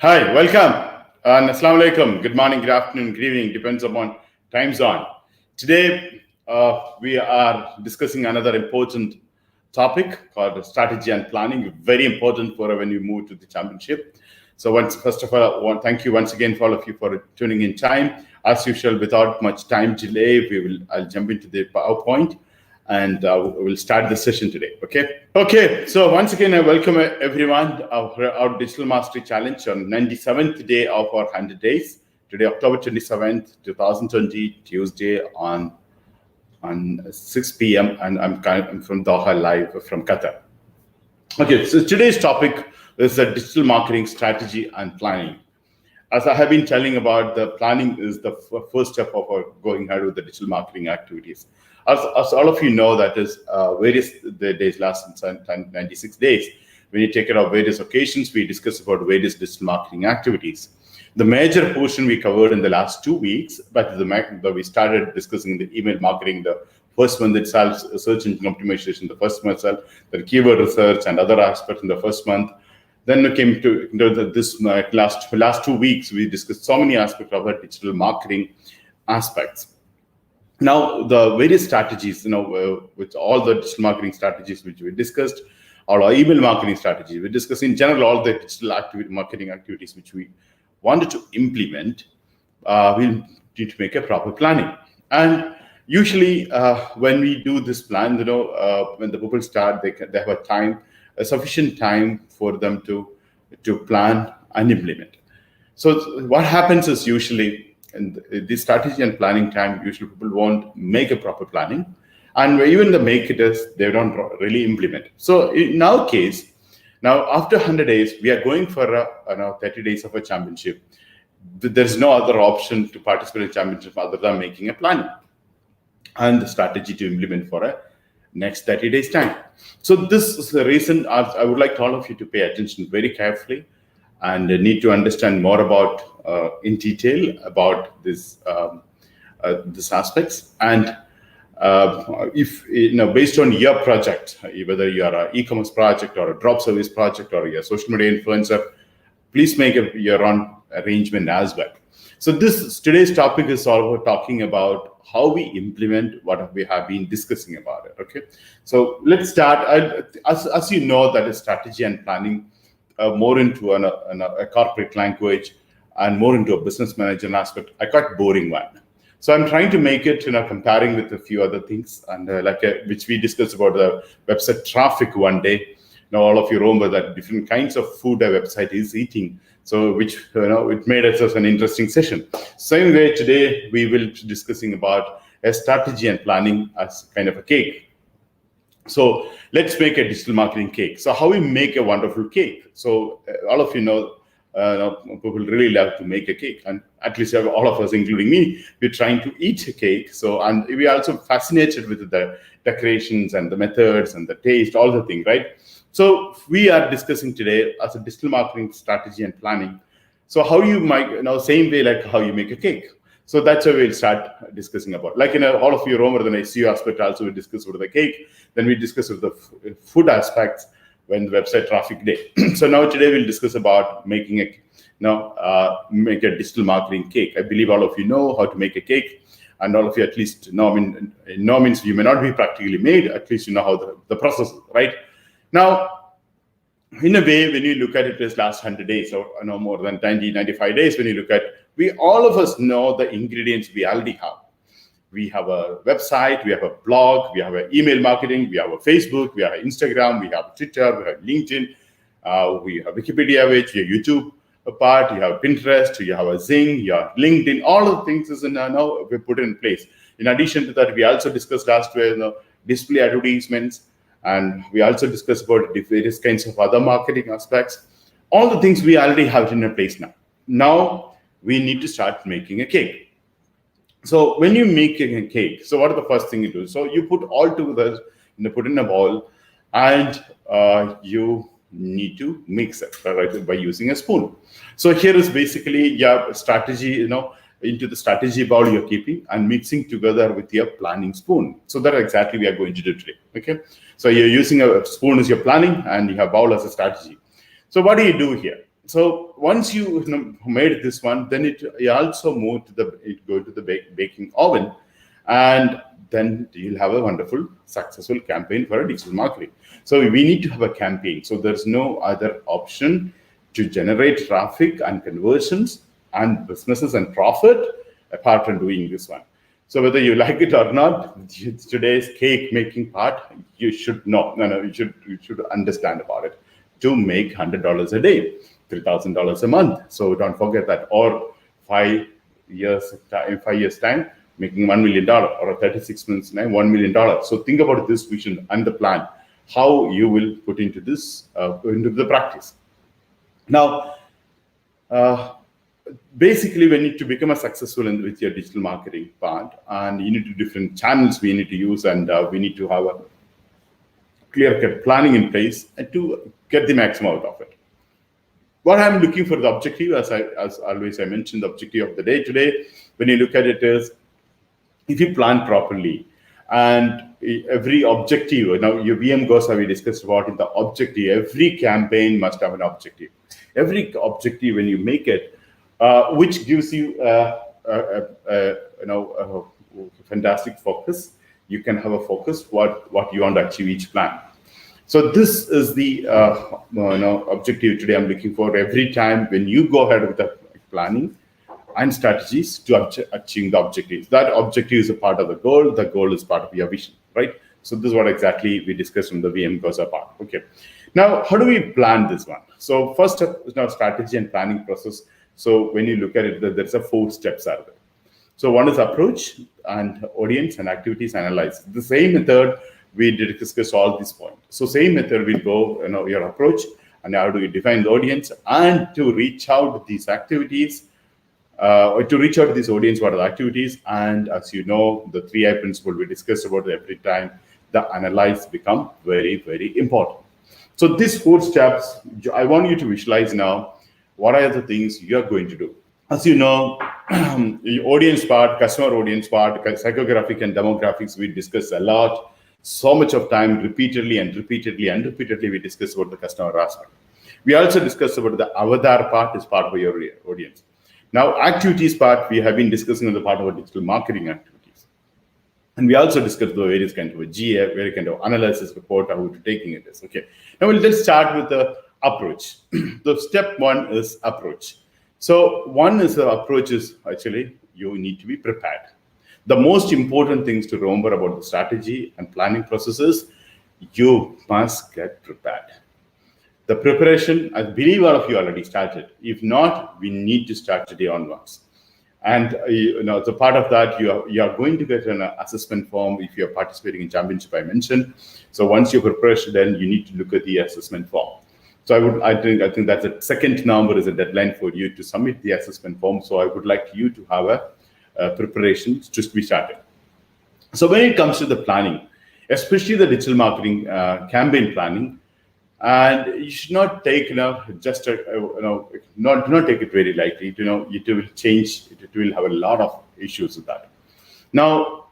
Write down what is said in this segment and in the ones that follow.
Hi, welcome, and Assalamu alaikum. Good morning, good afternoon, good evening, depends upon time zone. Today, we are discussing another important topic called strategy and planning. Very important for when you move to the championship. So, first of all, thank you once again for all of you for tuning in time. As usual, without much time delay, I'll jump into the PowerPoint and we'll start the session today. Okay. So once again, I welcome everyone our Digital Mastery Challenge on 97th day of our 100 days. Today, October 27th, 2020, Tuesday on 6 p.m. and I'm from Doha live from Qatar. Okay, so today's topic is the digital marketing strategy and planning. As I have been telling about, the planning is the first step of our going ahead with the digital marketing activities. As all of you know, that is the days last 96 days. When you take care of various occasions, we discuss about various digital marketing activities. The major portion we covered in the last 2 weeks, but we started discussing the email marketing, the first month itself, search engine optimization, the first month itself, the keyword research and other aspects in the first month. Then we came to this last 2 weeks, we discussed so many aspects of our digital marketing aspects. Now, the various strategies, with all the digital marketing strategies which we discussed, all our email marketing strategies, we discussed in general all the digital marketing activities which we wanted to implement, we'll need to make a proper planning. And usually, when we do this plan, when the people start, they have a sufficient time for them to plan and implement. So what happens is usually in the strategy and planning time, usually people won't make a proper planning, and even they make it as they don't really implement. So in our case, now after 100 days, we are going for 30 days of a championship. There's no other option to participate in championship other than making a plan and the strategy to implement for a next 30 days time. So this is the reason I would like all of you to pay attention very carefully and need to understand more about in detail about this aspects. And if based on your project, whether you are an e-commerce project or a drop service project or you're a social media influencer, please make your own arrangement as well. So today's topic is all about talking about how we implement what we have been discussing about it. Okay, so let's start. As you know, that is strategy and planning more into a corporate language and more into a business manager aspect. I got boring one. So I'm trying to make it, comparing with a few other things, and which we discussed about the website traffic one day. Now all of you remember that different kinds of food a website is eating. So which it made us as an interesting session. Same way today we will be discussing about a strategy and planning as kind of a cake. So let's make a digital marketing cake. So how we make a wonderful cake. So all of you know, people really love to make a cake, and at least all of us, including me, we're trying to eat a cake. So, and we are also fascinated with the decorations and the methods and the taste, all the things, right? So we are discussing today as a digital marketing strategy and planning. So how you might, same way like how you make a cake. So that's where we'll start discussing about. Like all of you remember the SEO aspect also we discussed about the cake. Then we discussed with the food aspects when the website traffic day. So now today we'll discuss about making make a digital marketing cake. I believe all of you know how to make a cake, and all of you at least know. No means you may not be practically made. At least you know how the process is, right? Now, in a way, when you look at it as last 100 days, or no more than 95 days, when you look at, all of us know the ingredients we already have. We have a website, we have a blog, we have an email marketing, we have a Facebook, we have Instagram, we have Twitter, we have LinkedIn, we have Wikipedia page, we have YouTube part, you have Pinterest, you have a Zing, you have LinkedIn, all of the things is now we put in place. In addition to that, we also discussed last week display advertisements, and we also discussed about various kinds of other marketing aspects. All the things we already have in place now. Now we need to start making a cake. So when you make a cake, so what are the first thing you do? So you put all together, put in a bowl, and you need to mix it right, by using a spoon. So here is basically your strategy, into the strategy bowl you're keeping and mixing together with your planning spoon. So that exactly we are going to do today. Okay. So you're using a spoon as your planning and you have bowl as a strategy. So what do you do here? So once you made this one, then you also move to go to the baking oven, and then you'll have a wonderful, successful campaign for a digital marketing. So we need to have a campaign. So there's no other option to generate traffic and conversions and businesses and profit apart from doing this one. So whether you like it or not, today's cake making part, you should know. You should understand about it. To make $100 a day, $3,000 a month. So don't forget that. Or 5 years time, making $1 million, or 36 months time, $1 million. So think about this vision and the plan, how you will put into this into the practice. Now, basically, we need to become a successful with your digital marketing part, and you need to different channels we need to use, and we need to have a clear-cut planning in place to get the maximum out of it. What I'm looking for the objective, as always I mentioned, the objective of the day today, when you look at it, is if you plan properly, and every objective, now your VM goals we discussed about in the objective, every campaign must have an objective. Every objective, when you make it, which gives you a fantastic focus, you can have a focus what you want to achieve each plan. So this is the objective today I'm looking for. Every time when you go ahead with the planning and strategies to achieve the objectives, that objective is a part of the goal is part of your vision, right? So this is what exactly we discussed from the VM goes apart. Okay, now how do we plan this one? So first step is now strategy and planning process. So when you look at it, there's a 4 steps out there. So one is approach and audience and activities analyze. The same method we did discuss all these points. So same method will go, your approach and how do you define the audience, and to reach out to these activities, or to reach out to this audience, what are the activities, and as you know, the 3I principle we discussed about every time, the analyze become very, very important. So these 4 steps, I want you to visualize now, what are the things you are going to do. As you know, the audience part, customer audience part, psychographic and demographics, we discuss a lot. So much of time, repeatedly we discuss about the customer aspect. We also discussed about the avatar part is part of your audience. Now, activities part, we have been discussing on the part of our digital marketing activities. And we also discussed the various kind of GA, very kind of analysis report, how to taking it is. Okay. Now, let's start with the approach. The step 1 is approach. So one is the approach is actually you need to be prepared. The most important things to remember about the strategy and planning processes, you must get prepared. The preparation, I believe all of you already started. If not, we need to start today onwards. And the part of that, you are going to get an assessment form if you are participating in championship I mentioned. So once you're prepared, then you need to look at the assessment form. So I think that's the 2nd November is a deadline for you to submit the assessment form. So I would like you to have a preparation just to be started. So when it comes to the planning, especially the digital marketing campaign planning, and you should not take not take it very lightly. It will change. It will have a lot of issues with that. Now,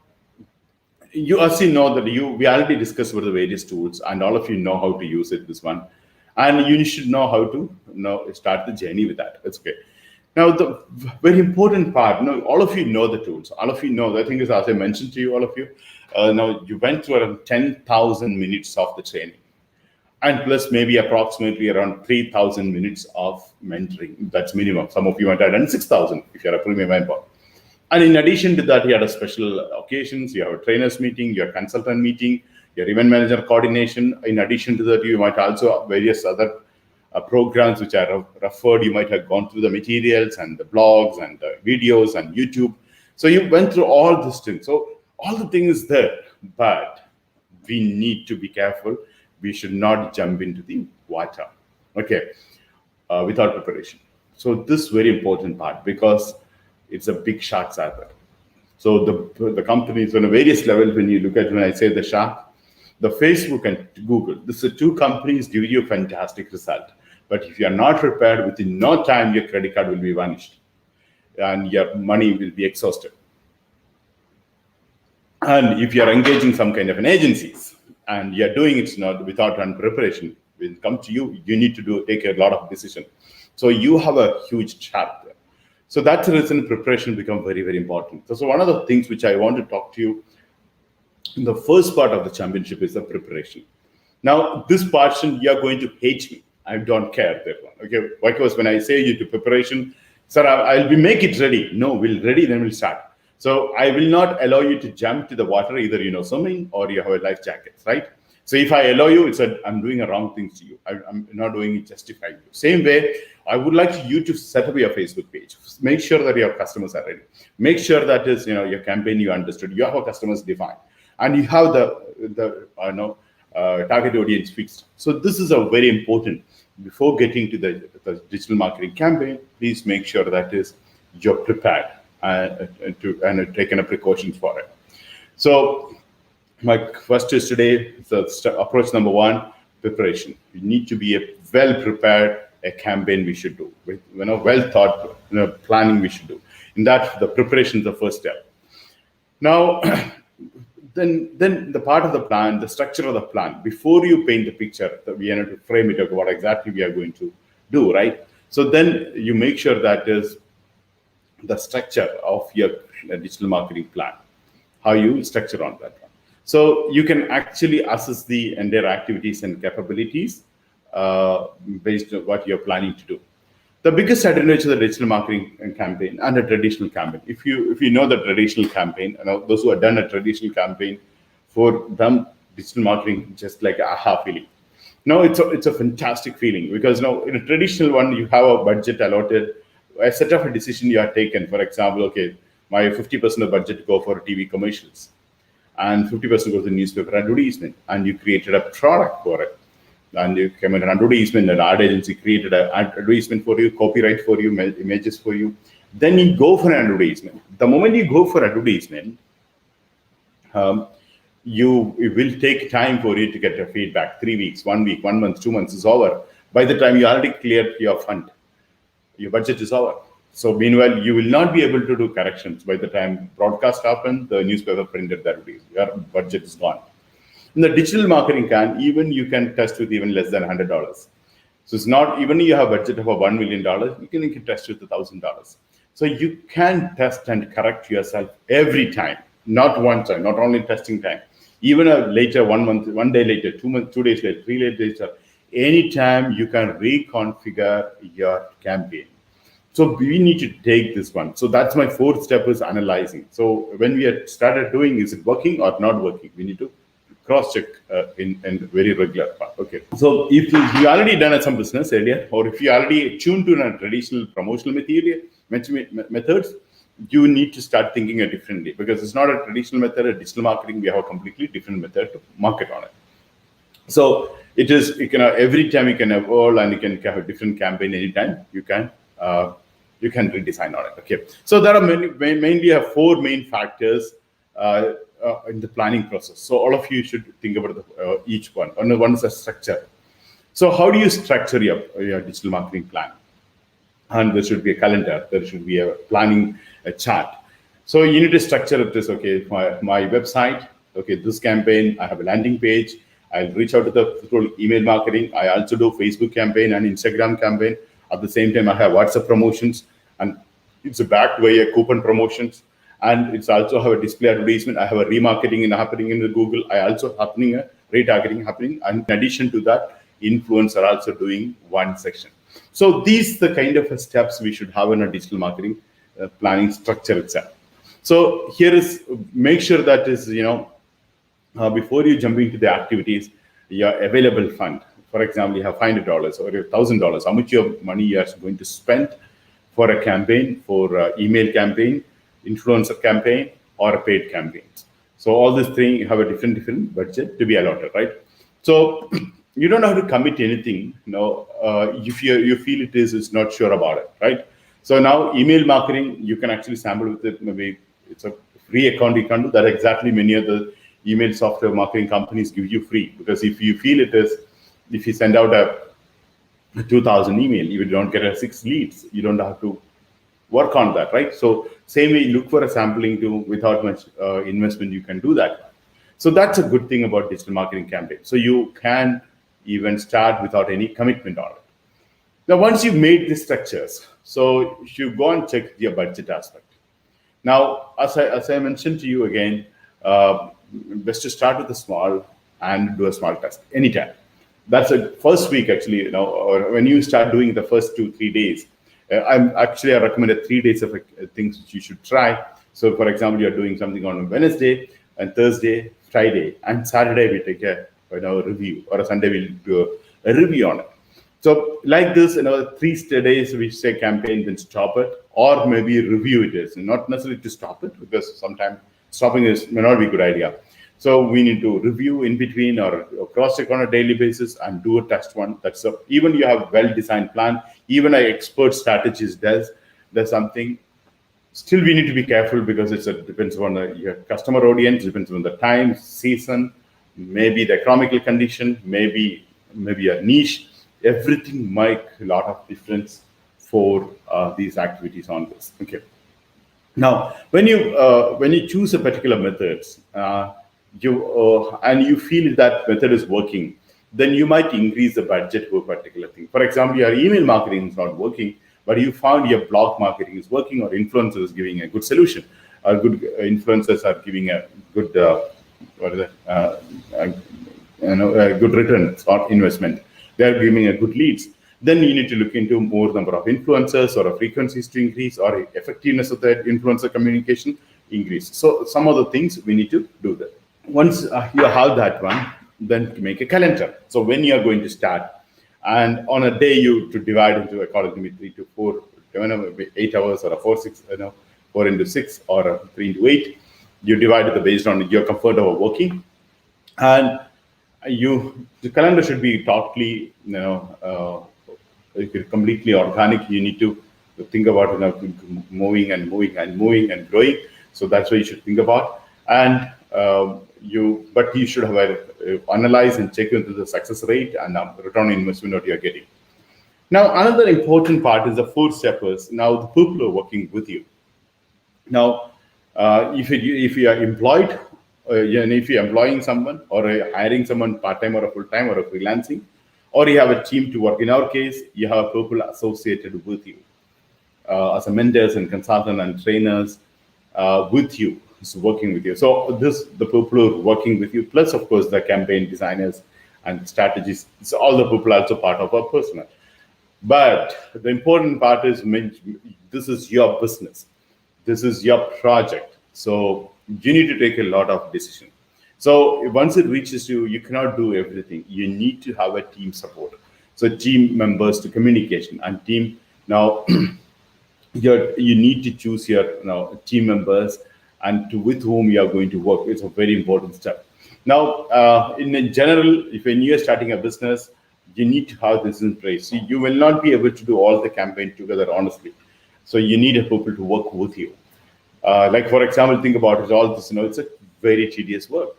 you also know that we already discussed about the various tools, and all of you know how to use it. This one, and you should know how to start the journey with that. That's okay. Now, the very important part, all of you know the tools. All of you know, the thing is, as I mentioned to you, all of you, now you went through around 10,000 minutes of the training, and plus maybe approximately around 3,000 minutes of mentoring. That's minimum. Some of you might have done 6,000 if you're a premium member. And in addition to that, you had a special occasions, you have a trainers meeting, your consultant meeting, your event manager coordination. In addition to that, you might also have various other programs which are referred. You might have gone through the materials and the blogs and the videos and YouTube. So you went through all these things. So all the things there, but we need to be careful. We should not jump into the water, okay, without preparation. So this is very important part because it's a big sharks out there. So the companies on a various levels, when you look at, when I say the shark, the Facebook and Google, these are 2 companies give you a fantastic result. But if you are not prepared, within no time, your credit card will be vanished and your money will be exhausted. And if you are engaging some kind of an agencies and you're doing it not without preparation, when it comes to you, you need to take a lot of decision. So you have a huge chart there. So that's the reason preparation becomes very, very important. So one of the things which I want to talk to you in the first part of the championship is the preparation. Now, this portion, you're going to hate me. I don't care that one. Okay, because when I say you to preparation, sir, I'll be make it ready. No, we'll ready, then we'll start. So I will not allow you to jump to the water. Either you know swimming or you have a life jacket, right? So if I allow you, I'm doing a wrong things to you. I'm not doing it justifying you. Same way, I would like you to set up your Facebook page. Make sure that your customers are ready. Make sure that is your campaign you understood. You have a customers defined, and you have the target audience fixed. So this is a very important. Before getting to the digital marketing campaign, please make sure that is you're prepared and taken a precautions for it. So my first is today, so approach number one, preparation. You need to be a well-prepared campaign we should do. With well thought planning we should do. In that, the preparation is the first step. Now, then the part of the plan, the structure of the plan, before you paint the picture, we have to frame it of what exactly we are going to do, right? So then you make sure that is the structure of your digital marketing plan, how you structure on that one. So you can actually assess the entire activities and capabilities based on what you're planning to do. The biggest advantage of the digital marketing campaign and a traditional campaign, if you know the traditional campaign, those who have done a traditional campaign, for them, digital marketing just like a aha feeling. No, it's a fantastic feeling because now in a traditional one, you have a budget allotted, a set of a decision you have taken. For example, okay, my 50% of budget go for TV commercials, and 50% goes to newspaper advertisement, and you created a product for it. And you came in an advertisement, an ad agency created an advertisement for you, copyright for you, images for you. Then you go for an advertisement. The moment you go for advertisement, it will take time for you to get your feedback. 3 weeks, 1 week, 1 month, 2 months is over. By the time you already cleared your fund, your budget is over. So meanwhile, you will not be able to do corrections. By the time broadcast happened, the newspaper printed that advertisement. Your budget is gone. In the digital marketing you can test with even less than $100. So it's not, even if you have a budget of $1 million, you can test with $1,000. So you can test and correct yourself every time, not one time, not only testing time. Even later, 1 month, 1 day later, 2 months, 2 days later, 3 days later, anytime you can reconfigure your campaign. So we need to take this one. So that's my fourth step is analyzing. So when we had started doing, is it working or not working? We need to cross-check in very regular part. Okay. So if you already done some business earlier, or if you already tuned to a traditional promotional methods, you need to start thinking differently, because it's not a traditional method. A digital marketing, we have a completely different method to market on it. So it is, every time you can evolve and you can have a different campaign anytime you can redesign on it. Okay. So there are mainly have 4 main factors in the planning process. So all of you should think about each one. One is a structure. So how do you structure your digital marketing plan? And there should be a calendar. There should be a planning chart. So you need to structure it this, okay, my website, okay, this campaign, I have a landing page. I'll reach out to the email marketing. I also do Facebook campaign and Instagram campaign. At the same time, I have WhatsApp promotions, and it's backed by a coupon promotions. And it's also have a display advertisement. I have a remarketing happening in the Google. I also happening a retargeting happening. And in addition to that, influencers are also doing one section. So these the kind of steps we should have in a digital marketing planning structure itself. So here is, make sure that is, before you jump into the activities, your available fund. For example, you have $500 or $1,000. How much your money you are going to spend for a campaign, for email campaign, influencer campaign, or a paid campaign. So all these things, you have a different budget to be allotted, right? So you don't have to commit anything, if you feel it's not sure about it, right? So now email marketing, you can actually sample with it. Maybe it's a free account you can do that. Exactly, many of the email software marketing companies give you free, because if you feel if you send out a 2,000 email, you don't get a 6 leads. You don't have to work on that, right? So same way, look for a sampling too. Without much investment, you can do that. So that's a good thing about digital marketing campaign. So you can even start without any commitment on it. Now, once you've made these structures, so you go and check your budget aspect. Now, as I mentioned to you again, best to start with a small and do a small test anytime. That's the first week actually, or when you start doing the first 2-3 days. I recommended 3 days of things which you should try. So, for example, you're doing something on Wednesday and Thursday, Friday, and Saturday we take a review, or a Sunday we'll do a review on it. So like this, 3 days we say campaign, then stop it, or maybe review it is not necessarily to stop it, because sometimes stopping may not be a good idea. So we need to review in between, or cross check on a daily basis and do a test one. That's even you have well-designed plan, even an expert strategist there's something. Still, we need to be careful, because it depends on your customer audience, depends on the time, season, maybe the economical condition, maybe a niche. Everything make a lot of difference for these activities on this. Okay. Now, when you choose a particular methods, and you feel that method is working, then you might increase the budget for a particular thing. For example, your email marketing is not working, but you found your blog marketing is working, or influencers is giving a good solution, or good influencers are giving a good good returns on investment. They are giving a good leads. Then you need to look into more number of influencers, or a frequencies to increase, or effectiveness of that influencer communication increase. So some of the things we need to do that. Once you have that one, then make a calendar. So when you are going to start, and on a day you to divide into, according to me, 3 to 4, 8 hours, or a 4 into 6, or a 3 into 8. You divide it based on your comfort of working, and the calendar should be totally completely organic. You need to think about moving and growing. So that's what you should think about. And but you should have analyze and check into the success rate and return on investment that you're getting. Now, another important part is the 4-steppers. Now, the people who are working with you. Now, if you are employed, if you're employing someone, or hiring someone part-time, or a full-time, or a freelancing, or you have a team to work. In our case, you have people associated with you as a mentors and consultant and trainers with you, working with you. So the people who are working with you, plus of course the campaign designers and strategists. So all the people are also part of our personnel. But the important part is, this is your business, this is your project. So you need to take a lot of decision. So once it reaches you, you cannot do everything. You need to have a team support. So team members to communication and team. Now, you need to choose your team members and with whom you are going to work. It's a very important step. Now, in general, when you are starting a business, you need to have this in place. So you will not be able to do all the campaign together, honestly. So you need a people to work with you. Like, for example, think about it, all this, it's a very tedious work.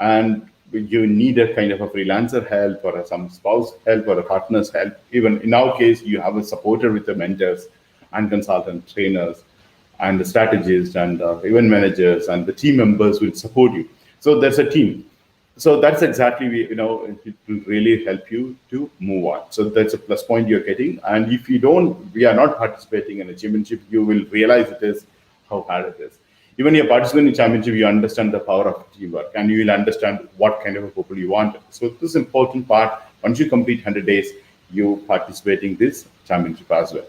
And you need a kind of a freelancer help, or some spouse help, or a partner's help. Even in our case, you have a supporter with the mentors and consultant trainers and the strategists and event managers, and the team members will support you. So there's a team. So that's exactly, it will really help you to move on. So that's a plus point you're getting. And if we are not participating in a championship, you will realize how hard it is. Even you're participating in championship, you understand the power of teamwork, and you will understand what kind of a people you want. So this is important part. Once you complete 100 days, you participating this championship as well.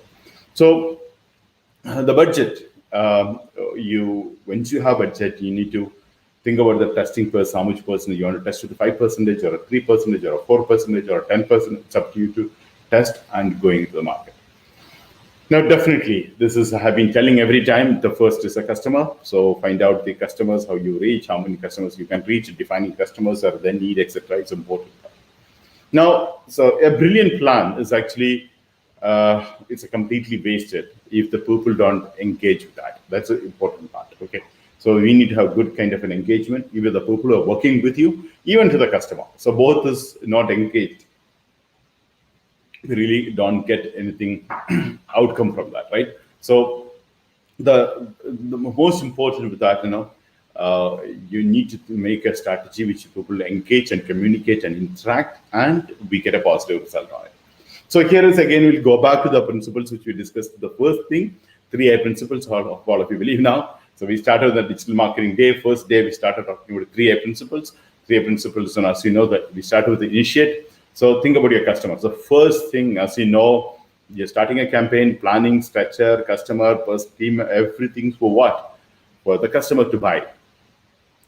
So the budget, once you have budget, you need to think about the testing how much percentage you want to test with 5%, or a 3%, or a 4%, or a 10%. It's up to you to test and going into the market. Now, definitely, I've been telling every time, the first is a customer. So find out the customers, how you reach, how many customers you can reach, defining customers or their need, etc. It's important. Now, so a brilliant plan is actually, it's a completely wasted if the people don't engage with that. That's an important part, okay? So we need to have good kind of an engagement, either the people who are working with you, even to the customer. So both is not engaged. We really don't get anything outcome from that, right? So the most important with that, you need to make a strategy which people engage and communicate and interact, and we get a positive result on it. So here is again, we'll go back to the principles which we discussed. The first thing, 3A principles, all of you believe now. So we started the digital marketing day. First day, we started talking about 3A principles. 3A principles, and as you know, that we started with the initiate. So think about your customers. The first thing, as you know, you're starting a campaign, planning, structure, customer, team, everything for what? For the customer to buy.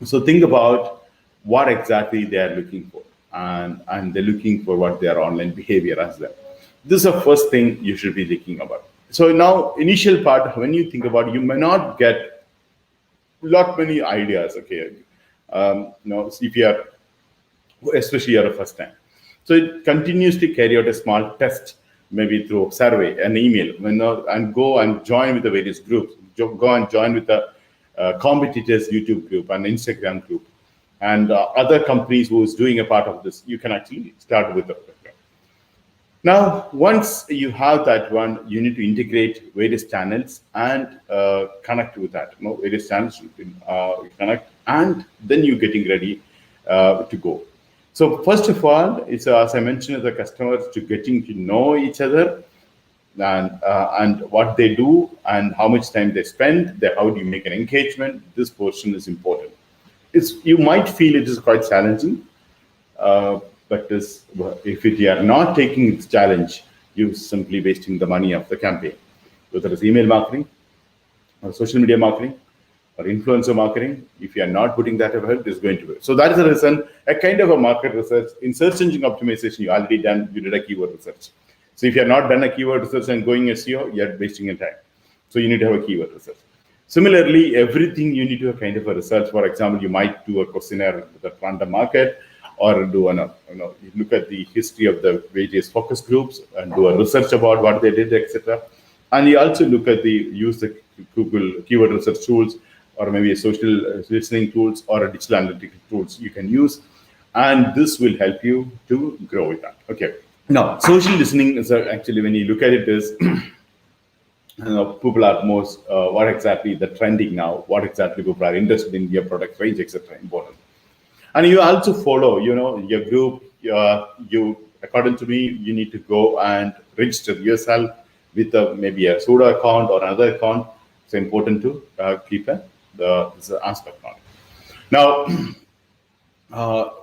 So think about what exactly they are looking for, and they're looking for what their online behavior as well. This is the first thing you should be thinking about. So now, initial part, when you think about it, you may not get lot many ideas. Okay, if you are, especially you're a first time, so it continues to carry out a small test, maybe through survey, an email, and go and join with the various groups. Go and join with the competitors YouTube group and Instagram group, and other companies who is doing a part of this. You can actually start with the. Now, once you have that one, you need to integrate various channels and connect with that. Various channels you can connect, and then you're getting ready to go. So first of all, it's as I mentioned, the customers to getting to know each other, and what they do and how much time they spend. How do you make an engagement? This portion is important. You might feel it is quite challenging. But if you are not taking its challenge, you're simply wasting the money of the campaign. Whether it's email marketing, or social media marketing, or influencer marketing, if you are not putting that effort, it's going to be. So that is the reason, a kind of a market research. In search engine optimization, you already done, you did a keyword research. So if you have not done a keyword research and going SEO, you're wasting your time. So you need to have a keyword research. Similarly, everything you need to have a kind of a research. For example, you might do a questionnaire with the random market, or do you look at the history of the various focus groups and do a research about what they did, etc. And you also look at use the Google keyword research tools, or maybe a social listening tools, or a digital analytics tools you can use, and this will help you to grow with that. Okay. Now, social listening is actually, when you look at it, is people are most what exactly the trending now, what exactly people are interested in your product range, etc. Important. And you also follow, your group. You, according to me, you need to go and register yourself with maybe a pseudo account or another account. It's important to keep this aspect on it. Now,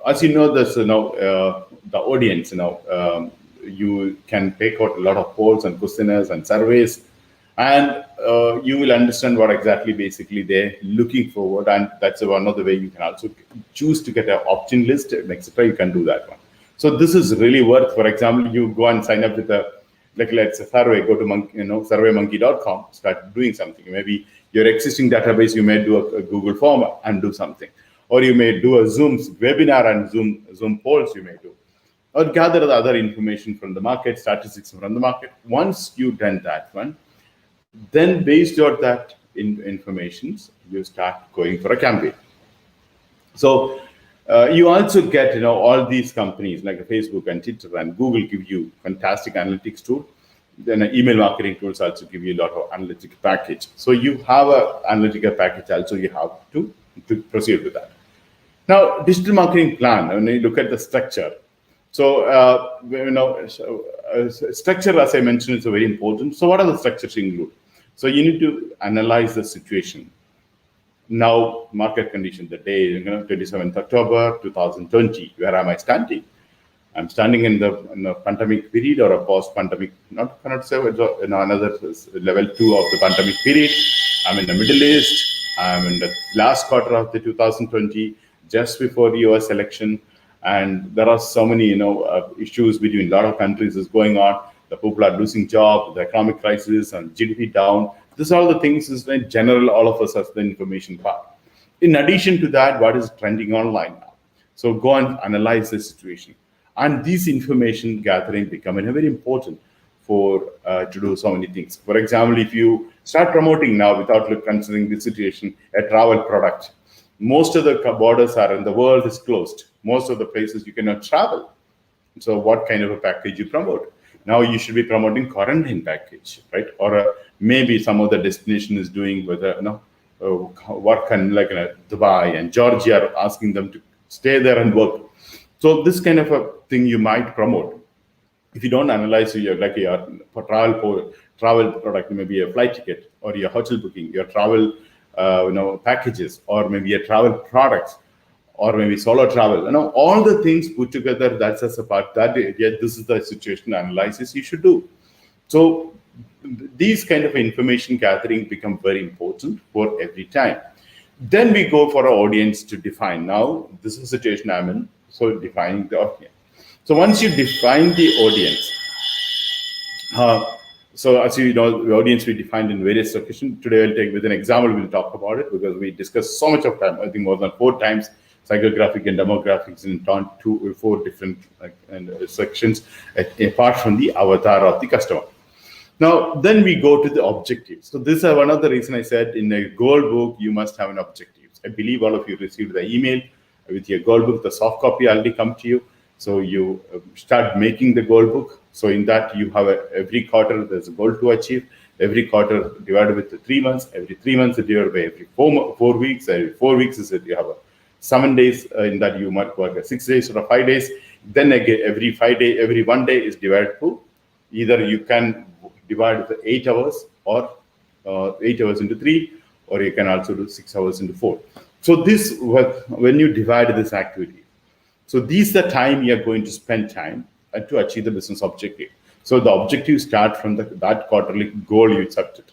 as you know, there's the audience. You can take out a lot of polls and questionnaires and surveys, and you will understand what exactly basically they're looking forward, and that's one of the way you can also choose to get an opt-in list, etc. You can do that one. So this is really worth. For example, you go and sign up with let's say survey. Go to surveymonkey.com, start doing something. Maybe your existing database, you may do a Google form and do something, or you may do a Zoom webinar and Zoom polls. You may do, or gather the other information from the market, statistics from the market. Once you've done that one, then based on that information, you start going for a campaign. So you also get, all these companies like Facebook and Twitter and Google give you fantastic analytics tool. Then email marketing tools also give you a lot of analytic package. So you have an analytical package also, you have to proceed with that. Now, digital marketing plan, when you look at the structure. So, structure, as I mentioned, is very important. So what are the structures include? So you need to analyze the situation. Now, market condition, the day, 27th October 2020, where am I standing? I'm standing in the pandemic period or a post-pandemic, cannot say, another level 2 of the pandemic period. I'm in the Middle East. I'm in the last quarter of the 2020, just before the US election. And there are so many, issues between a lot of countries is going on. The people are losing jobs, the economic crisis, and GDP down. These are all the things is in general, all of us has the information part. In addition to that, what is trending online now? So go and analyze the situation. And these information gathering becoming very important for to do so many things. For example, if you start promoting now without considering the situation, a travel product, most of the borders are in the world is closed. Most of the places you cannot travel. So what kind of a package you promote? Now you should be promoting quarantine package, right? Or maybe some of the destination is doing whether work and Dubai and Georgia are asking them to stay there and work. So this kind of a thing you might promote. If you don't analyze your travel product, maybe a flight ticket or your hotel booking, your travel packages, or maybe your travel products, or maybe solo travel, all the things put together, that's as a part that this is the situation analysis you should do. So these kind of information gathering become very important for every time. Then we go for our audience to define. Now this is the situation I'm in, so defining the audience. So once you define the audience, so as you know, the audience we defined in various locations. Today I'll take with an example, we'll talk about it, because we discussed so much of time, I think more than 4 times, psychographic and demographics in 2 or 4 different sections, apart from the avatar of the customer. Now, then we go to the objectives. So this is one of the reasons I said in a goal book, you must have an objective. I believe all of you received the email with your goal book. The soft copy already come to you. So you start making the goal book. So in that you have every quarter, there's a goal to achieve. Every quarter divided with the 3 months. Every 3 months is divided by every 4 weeks. Every 4 weeks is that you have 7 days in that you might work 6 days or 5 days. Then again, every 1 day is divided to, either you can divide the 8 hours or 8 hours into 3, or you can also do 6 hours into 4. So this, when you divide this activity, so these are the time you are going to spend time to achieve the business objective. So the objective start from that quarterly goal you set it.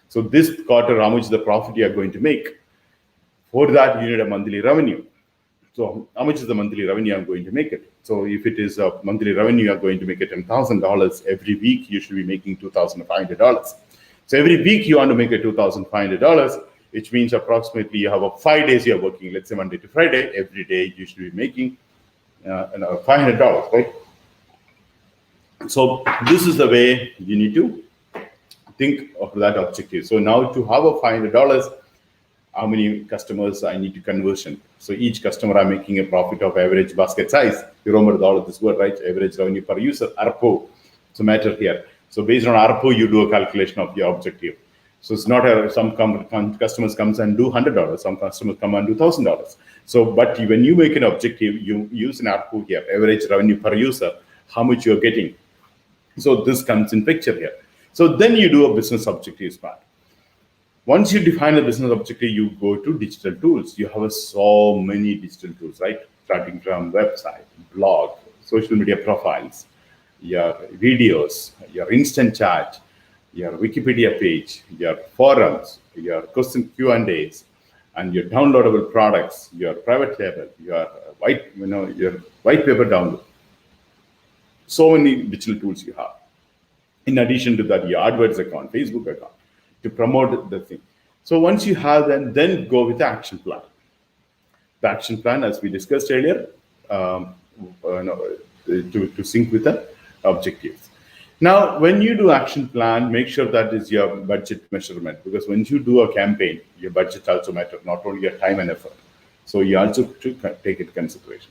So this quarter, how much is the profit you are going to make? For that, you need a monthly revenue. So how much is the monthly revenue I'm going to make it? So if it is a monthly revenue, you are going to make it $10,000 every week. You should be making $2,500. So every week you want to make a $2,500, which means approximately you have 5 days you are working. Let's say Monday to Friday. Every day you should be making $500, right? So this is the way you need to think of that objective. So now to have a $500, how many customers I need to conversion? So each customer I'm making a profit of average basket size. You remember all of this word, right? Average revenue per user, ARPU. It's a matter here. So based on ARPU, you do a calculation of your objective. So it's not some customers comes and do $100. Some customers come and do $1,000. So, but when you make an objective, you use an ARPU here, average revenue per user, how much you're getting. So this comes in picture here. So then you do a business objectives part. Once you define a business objective, you go to digital tools. You have so many digital tools, right? Starting from website, blog, social media profiles, your videos, your instant chat, your Wikipedia page, your forums, your question Q&As, and your downloadable products, your private label, your white paper download. So many digital tools you have. In addition to that, your AdWords account, Facebook account, to promote the thing. So once you have them, then go with the action plan. The action plan, as we discussed earlier, to sync with the objectives. Now, when you do action plan, make sure that is your budget measurement, because when you do a campaign, your budget also matters, not only your time and effort. So you also to take it consideration.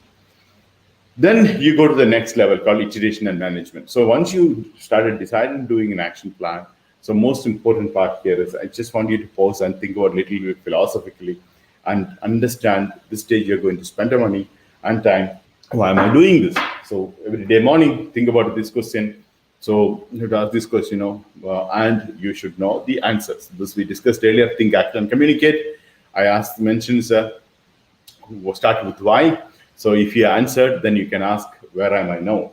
Then you go to the next level called iteration and management. So once you started deciding doing an action plan, so most important part here is I just want you to pause and think about a little bit philosophically and understand this stage you're going to spend the money and time. Why am I doing this? So every day morning, think about this question. So you have to ask this question, and you should know the answers. This we discussed earlier, think, act, and communicate. I mentioned, we'll start with why. So if you answered, then you can ask, where am I now?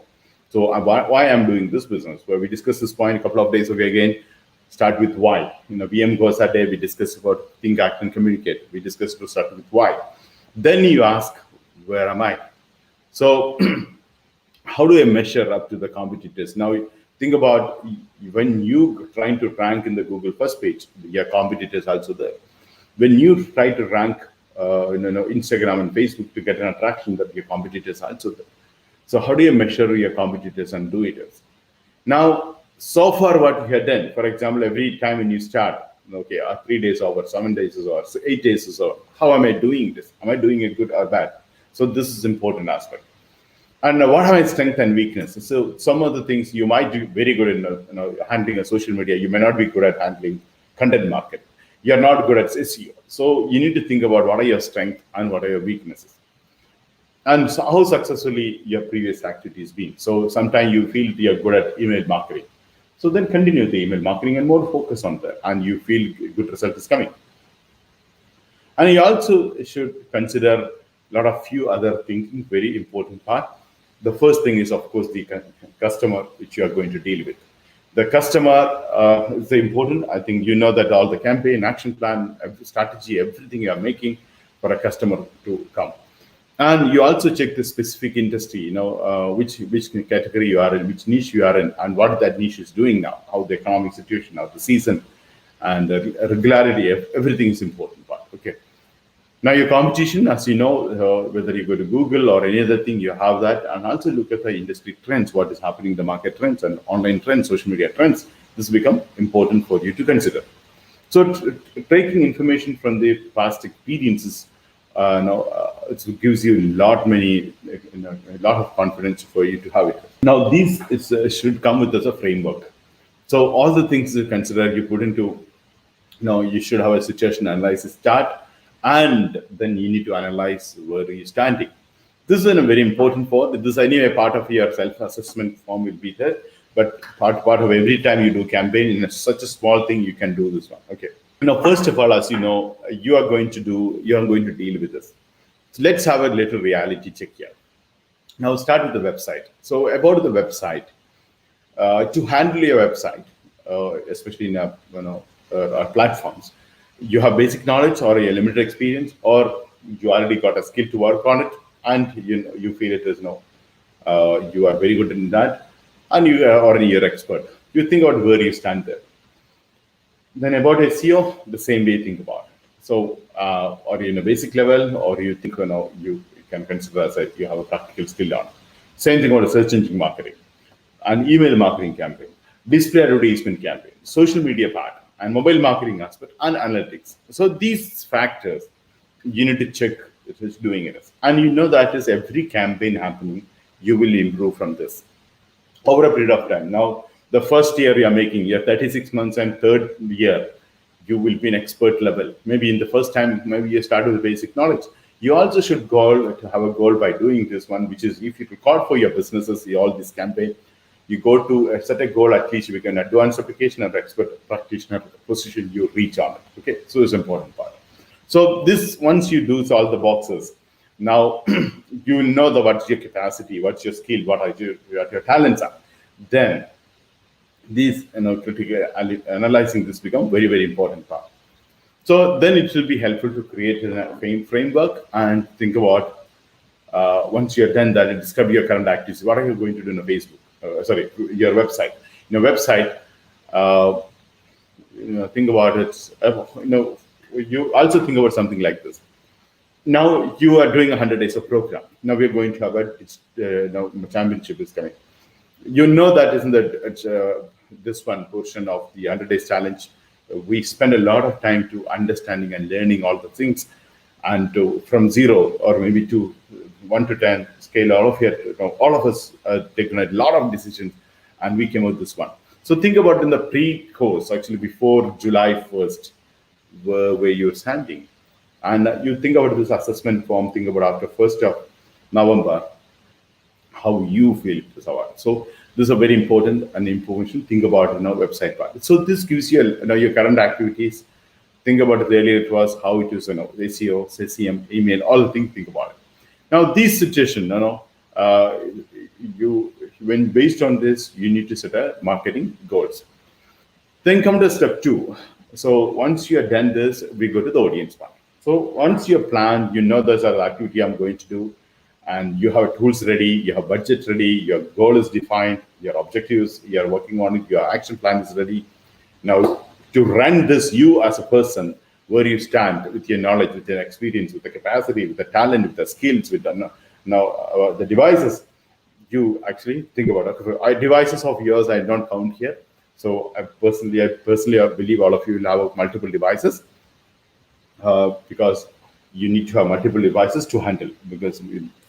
So why I'm doing this business? Where we discussed this point a couple of days ago again. Start with why. VM goes that day, we discussed about think, act, and communicate. We discussed to start with why. Then you ask, where am I? So how do I measure up to the competitors? Now, think about when you trying to rank in the Google first page, your competitors also there. When you try to rank Instagram and Facebook to get an attraction, that your competitors also there. So how do you measure your competitors and do it? Now, so far what we have done, for example, every time when you start, 3 days over, 7 days is over, 8 days is over, how am I doing this? Am I doing it good or bad? So this is important aspect. And what are my strengths and weaknesses? So some of the things you might do very good in handling a social media. You may not be good at handling content market. You're not good at SEO. So you need to think about what are your strengths and what are your weaknesses. and so how successfully your previous activities been. So sometimes you feel you're good at email marketing. So then continue the email marketing and more focus on that, and you feel good result is coming. And you also should consider a lot of few other thinking, very important part. The first thing is, of course, the customer which you are going to deal with. The customer is important. I think you know that all the campaign, action plan, every strategy, everything you are making for a customer to come. And you also check the specific industry, which category you are in, which niche you are in, and what that niche is doing now, how the economic situation, how the season, and the regularity of everything is important part. Okay. Now your competition, as you know, whether you go to Google or any other thing, you have that, and also look at the industry trends, what is happening, the market trends and online trends, social media trends. This become important for you to consider. So taking information from the past experiences, it gives you a lot of confidence for you to have it. Now these should come with as a framework. So all the things you consider, you put into, you should have a situation analysis chart, and then you need to analyze where you're standing. This is a very important part. This anyway part of your self-assessment form will be there, but part of every time you do campaign in such a small thing, you can do this one. Okay. Now, first of all, as you know, you are going to deal with this. So let's have a little reality check here. Now start with the website. So about the website, to handle your website, especially in our platforms, you have basic knowledge or a limited experience, or you already got a skill to work on it, and you feel it is you are very good in that, and you are already your expert. You think about where you stand there. Then about SEO, the same way you think about it. So, or in a basic level, or you think you can consider as you have a practical skill on. Same thing about search engine marketing, and email marketing campaign, display advertisement campaign, social media part, and mobile marketing aspect, and analytics. So these factors you need to check if it's doing it. And that is every campaign happening, you will improve from this over a period of time. Now, the first year you are making, your 36 months, and third year, you will be an expert level. Maybe in the first time, maybe you start with basic knowledge. You also should have a goal by doing this one, which is if you record for your businesses, all this campaign, you go to set a goal, at least you become an advanced application or expert practitioner position, you reach on it. Okay, so it's an important part. So this, once you do all the boxes, now you will know what's your capacity, what's your skill, what your talents are. Then these critical analyzing this become very, very important part. So then it will be helpful to create a framework and think about once you're done that, describe your current activities. What are you going to do in a Facebook? Your website. In a website, think about it. You also think about something like this. Now you are doing 100 days of program. Now we're going to have a championship is coming. That isn't that this one portion of the 100 days challenge. We spend a lot of time to understanding and learning all the things, and from 0 or maybe to 1 to 10 scale, all of us taken a lot of decisions, and we came out with this one. So think about in the pre-course, actually before July 1st, where you're standing, and you think about this assessment form. Think about after 1st of November, how you feel it is about. So this is a very important and information. Think about website part. So this gives you your current activities. Think about it. Earlier it was how it is SEO, SEM, email, all the things. Think about it. Now, this situation, when based on this, you need to set a marketing goals. Then come to step 2. So once you have done this, we go to the audience part. So once you plan, there's an activity I'm going to do, and you have tools ready, you have budget ready, your goal is defined, your objectives, you're working on it, your action plan is ready. Now, to run this, you as a person, where you stand with your knowledge, with your experience, with the capacity, with the talent, with the skills, with the devices, you actually think about it. Devices of yours I don't count here. So I personally believe all of you will have multiple devices, because you need to have multiple devices to handle, because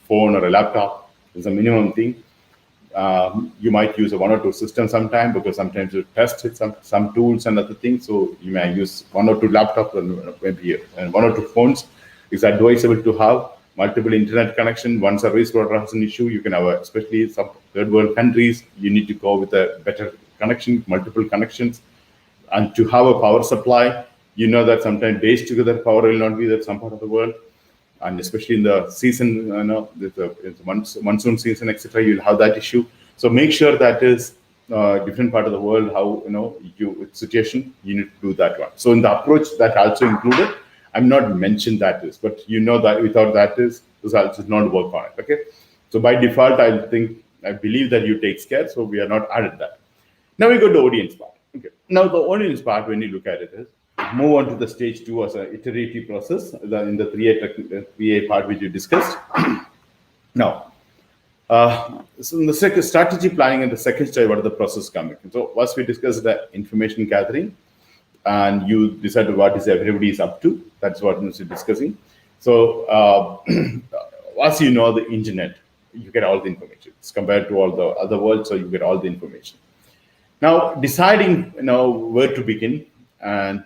phone or a laptop is a minimum thing. You might use a 1 or 2 systems sometime, because sometimes you test it, some tools and other things. So you may use 1 or 2 laptops, and maybe 1 or 2 phones is advisable to have. multiple internet connection. One service provider has an issue, you can have, especially some third world countries, you need to go with a better connection, multiple connections. And to have a power supply, you know that sometimes days together power will not be there some part of the world, and especially in the season, the monsoon season, etc., you'll have that issue. So make sure that is different part of the world, how situation, you need to do that one. So in the approach that also included, I'm not mentioned that is, but you know that without that is, this also does not work on it. Okay, so by default, I believe that you takes care, so we are not added that. Now we go to audience part. Okay, now the audience part, when you look at it, is move on to the stage 2 as an iterative process in the 3A part which you discussed. Now, so in the second strategy planning and the second stage, what are the process coming? So first we discussed the information gathering, and you decided what is everybody is up to. That's what we're discussing. So as you know, the internet, you get all the information. It's compared to all the other world, so you get all the information. Now deciding where to begin, and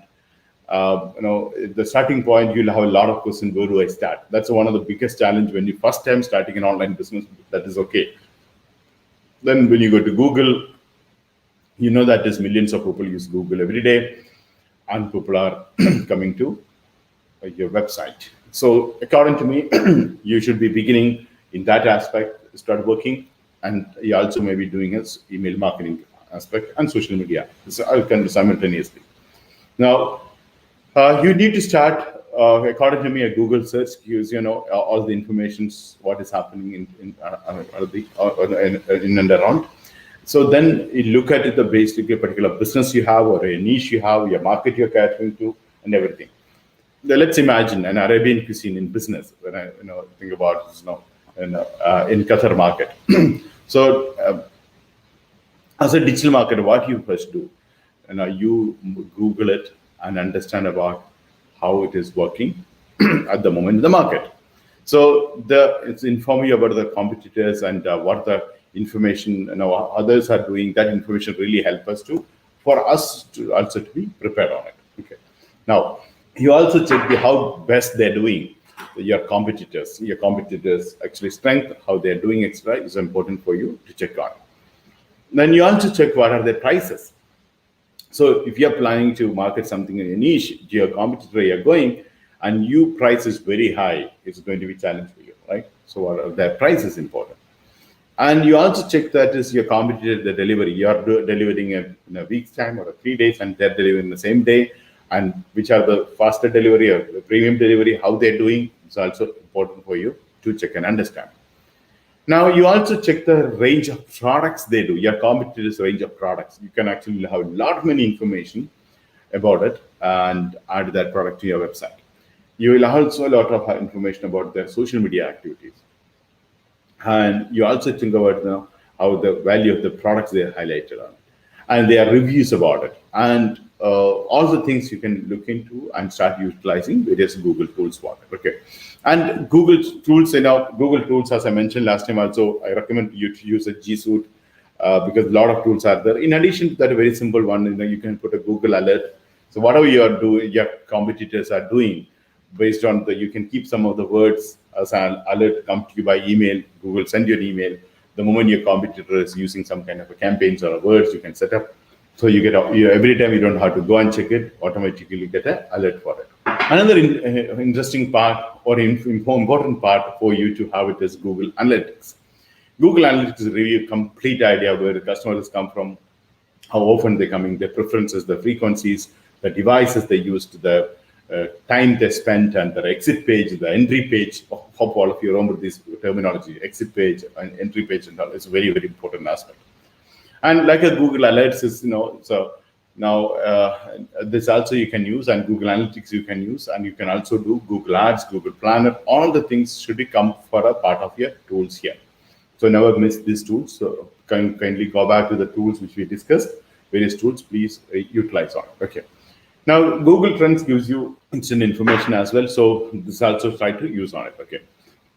the starting point, you'll have a lot of questions. Where do I start? That's one of the biggest challenge when you first time starting an online business. That is okay. Then when you go to Google, you know that there's millions of people use Google every day, and people are coming to your website. So according to me, you should be beginning in that aspect, start working, and you also may be doing as email marketing aspect and social media. So I can do simultaneously. Now, you need to start, according to me, a Google search gives all the informations, what is happening in and around. So then you look at it, the basically a particular business you have or a niche you have, your market you're catering to, and everything. Now, let's imagine an Arabian cuisine in business. When I think about in Qatar market. So as a digital marketer, what you first do, you Google it and understand about how it is working at the moment in the market. So it's inform you about the competitors and what the information others are doing. That information really help us for us to also to be prepared on it. Okay. Now you also check how best they're doing. Your competitors actually strength, how they're doing extra is important for you to check on. Then you also check what are their prices. So if you're planning to market something in a niche, your competitor you're going, and you price is very high, it's going to be a challenge for you, right? So what are their price is important. And you also check that is your competitor, the delivery. You're delivering in a week's time or 3 days, and they're delivering the same day. And which are the faster delivery or the premium delivery, how they're doing, is also important for you to check and understand. Now, you also check the range of products they do, your competitors' range of products. You can actually have many information about it and add that product to your website. You will also a lot of information about their social media activities. And you also think about how the value of the products they are highlighted on, and their reviews about it. And all the things you can look into and start utilizing various Google tools for it. Okay. And Google tools, Google tools, as I mentioned last time also, I recommend you to use a G Suite because a lot of tools are there. In addition to that, a very simple one, you can put a Google alert. So whatever you are doing, your competitors are doing, based on you can keep some of the words as an alert come to you by email. Google send you an email. The moment your competitor is using some kind of a campaigns or words, you can set up. So you get every time you don't have to go and check it, automatically get an alert for it. Another interesting part or important part for you to have it is Google Analytics. Google Analytics will give you a complete idea where the customers come from, how often they're coming, their preferences, the frequencies, the devices they used, the time they spent, and the exit page, the entry page. Hope all of you remember this terminology, exit page and entry page, and all. It's a very, very important aspect. And like a Google Alerts is, so now this also you can use, and Google Analytics you can use, and you can also do Google Ads, Google Planner. All the things should come for a part of your tools here. So never miss these tools. So kindly go back to the tools which we discussed. Various tools, please utilize on it. Okay. Now Google Trends gives you instant information as well. So this also try to use on it. Okay.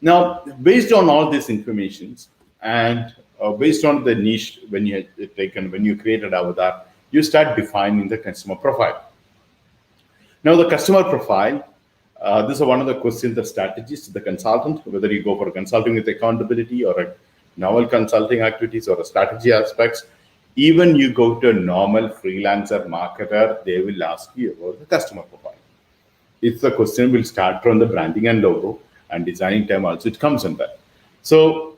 Now based on all these informations and based on the niche, when you create an avatar, you start defining the customer profile. Now the customer profile, This is one of the questions, the strategies to the consultant, whether you go for consulting with accountability or a novel consulting activities or a strategy aspects. Even you go to a normal freelancer marketer, they will ask you about the customer profile. It's the question will start from the branding and logo and designing time also. It comes in that. So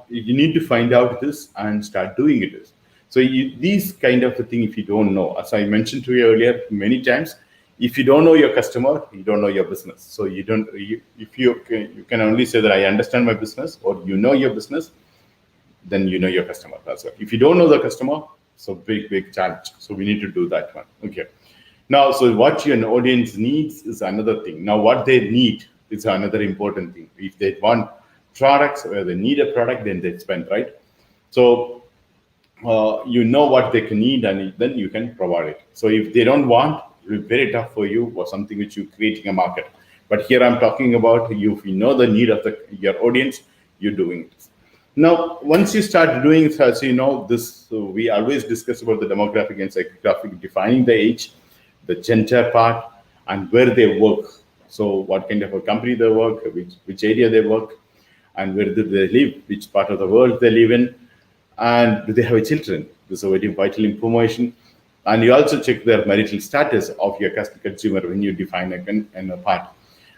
you need to find out this and start doing it. So these kind of a thing, if you don't know, as I mentioned to you earlier many times, if you don't know your customer, you don't know your business. So if you can only say that I understand my business or you know your business, then you know your customer. That's it. If you don't know the customer, so big challenge. So we need to do that one. Okay. Now, so what your audience needs is another thing. Now, what they need is another important thing. If they want products or they need a product, then they spend, right? So you know what they can need, and then you can provide it. So if they don't want, it will be very tough for you or something which you're creating a market. But here I'm talking about you. If you know the need of your audience, you're doing it. Now, once you start doing it, as you know, we always discuss about the demographic and psychographic, defining the age, the gender part, and where they work. So what kind of a company they work, which area they work, and where do they live, which part of the world they live in, and do they have children. This is a very vital information. And you also check their marital status of your consumer when you define a part.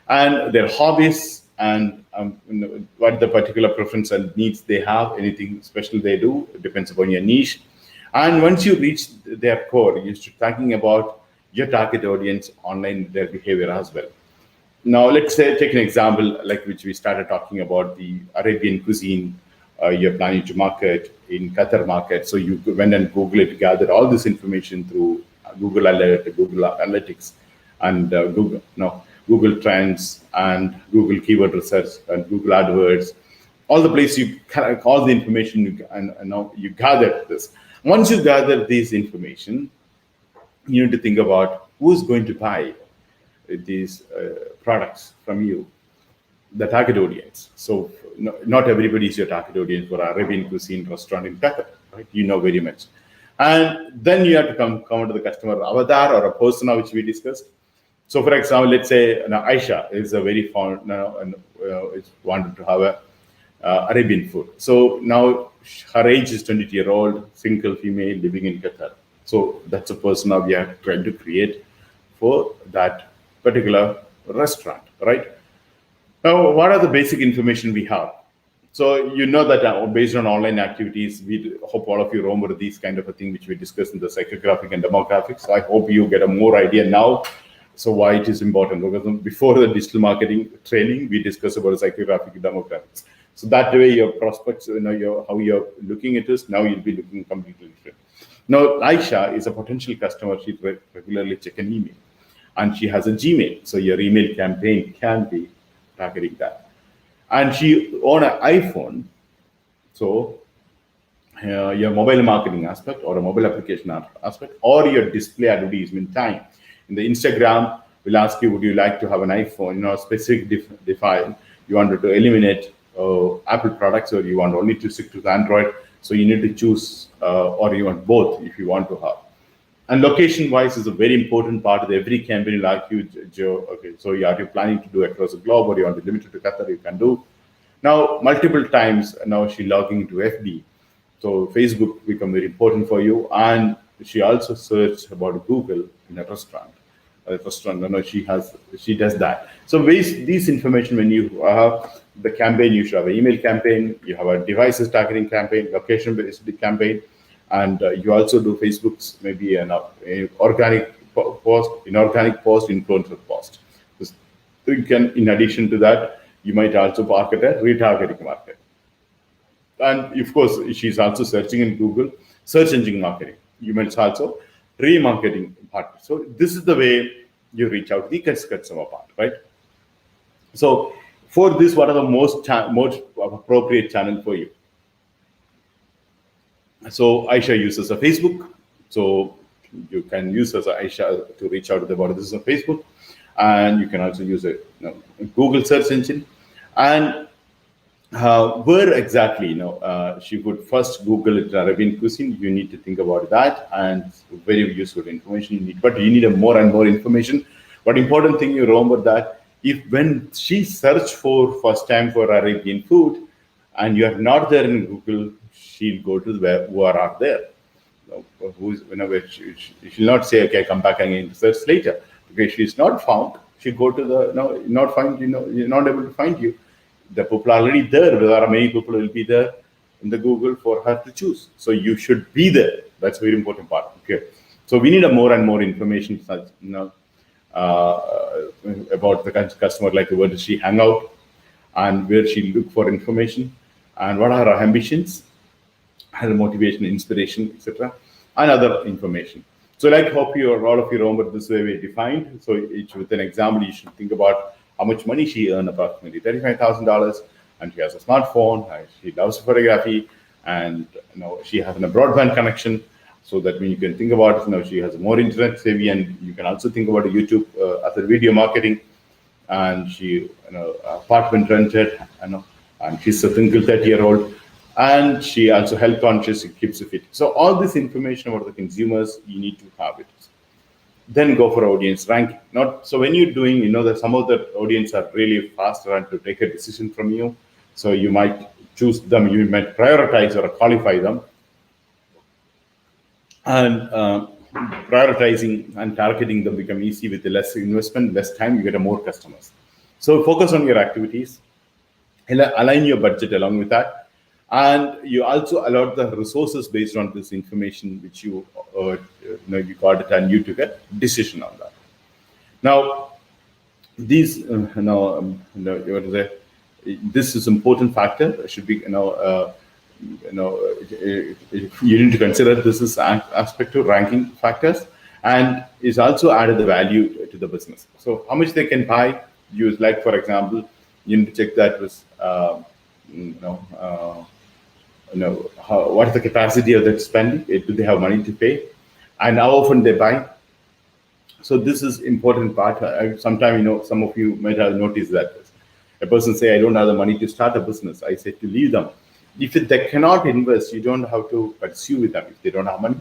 And their hobbies and what the particular preference and needs they have, anything special they do, it depends upon your niche. And once you reach their core, you start talking about your target audience online, their behavior as well. Now, let's say, take an example, like which we started talking about the Arabian cuisine you're planning to market in Qatar market. So you went and Google it, gathered all this information through Google Alert, Google Analytics, and Google Trends and Google Keyword Research and Google AdWords. All the places you all the information and now you gather this. Once you gather this information, you need to think about who's going to buy these products from you, the target audience. So not everybody is your target audience for Arabian cuisine restaurant in Qatar, right? You know very much. And then you have to come to the customer avatar or a persona which we discussed. So for example, let's say Aisha is a very fond, wanted to have a Arabian food. So now her age is 22-year-old, single female living in Qatar. So that's a persona we are trying to create for that particular restaurant, right? Now, what are the basic information we have? So you know that based on online activities, we hope all of you remember these kind of a thing which we discussed in the psychographic and demographics. So I hope you get a more idea now. So why it is important, because before the digital marketing training, we discussed about psychographic and demographics. So that way your prospects, how you're looking at this, now you'll be looking completely different. Now, Aisha is a potential customer. She regularly check an email and she has a Gmail. So your email campaign can be targeting that. And she on an iPhone, so your mobile marketing aspect or a mobile application aspect or your display advertisement time. In the Instagram, we'll ask you, would you like to have an iPhone, specific define, you wanted to eliminate Apple products or you want only to stick to the Android. So you need to choose or you want both if you want to have. And location-wise is a very important part of every campaign like you, Joe. Okay, so are you planning to do across the globe or you want to limit it to Qatar, you can do. Now, multiple times, now she logging into FB. So Facebook become very important for you. And she also searched about Google in a restaurant. She does that. So based these information, when you have the campaign, you should have an email campaign, you have a devices targeting campaign, location-based campaign, and you also do Facebook's maybe an organic post, inorganic post, influencer post. So you can, in addition to that, you might also market a retargeting market. And of course, she's also searching in Google, search engine marketing. You might also remarketing part. So this is the way you reach out the customer part, right? So for this, what are the most appropriate channel for you? So Aisha uses a Facebook. So you can use as Aisha to reach out to them about this on Facebook. And you can also use a Google search engine. And where exactly, she would first Google it, Arabian cuisine. You need to think about that, and very useful information you need. But you need more and more information. But important thing you remember that If when she search for first time for Arabian food, and you are not there in Google, she'll go to where who are there. Who's whenever she'll not say, okay, come back again, search later. Okay, she's not found. She go to the no, not find, you're not able to find you. The people are already there. There are many people will be there in the Google for her to choose. So you should be there. That's a very important part. Okay. So we need a more and more information, uh, about the customer, like where does she hang out, and where she look for information, and what are her ambitions, her motivation, inspiration, etc., and other information. So, like, hope you all of you remember this way we defined. So, each with an example, you should think about how much money she earned, approximately $35,000, and she has a smartphone. She loves photography, and she has a broadband connection. So that when you can think about she has more internet savvy, and you can also think about YouTube as a video marketing, and she apartment rented, and she's a single 30-year-old, and she also health conscious, she keeps fit. So all this information about the consumers, you need to have it. Then go for audience ranking. Not so when you're doing, that some of the audience are really fast and to take a decision from you. So you might choose them, you might prioritize or qualify them, and prioritizing and targeting them become easy with the less investment, less time, you get more customers. So focus on your activities, align your budget along with that, and you also allot the resources based on this information which you got it, and you took a decision on that. Now, these what is it? This is important factor. Should be you need to consider this is aspect to ranking factors, and is also added the value to the business. So how much they can buy, use, like for example, you need to check that with what is the capacity of that spending, do they have money to pay, and how often they buy. So this is important part. Sometimes some of you might have noticed that a person say, I don't have the money to start a business. I say to leave them. If they cannot invest, you don't have to pursue with them if they don't have money.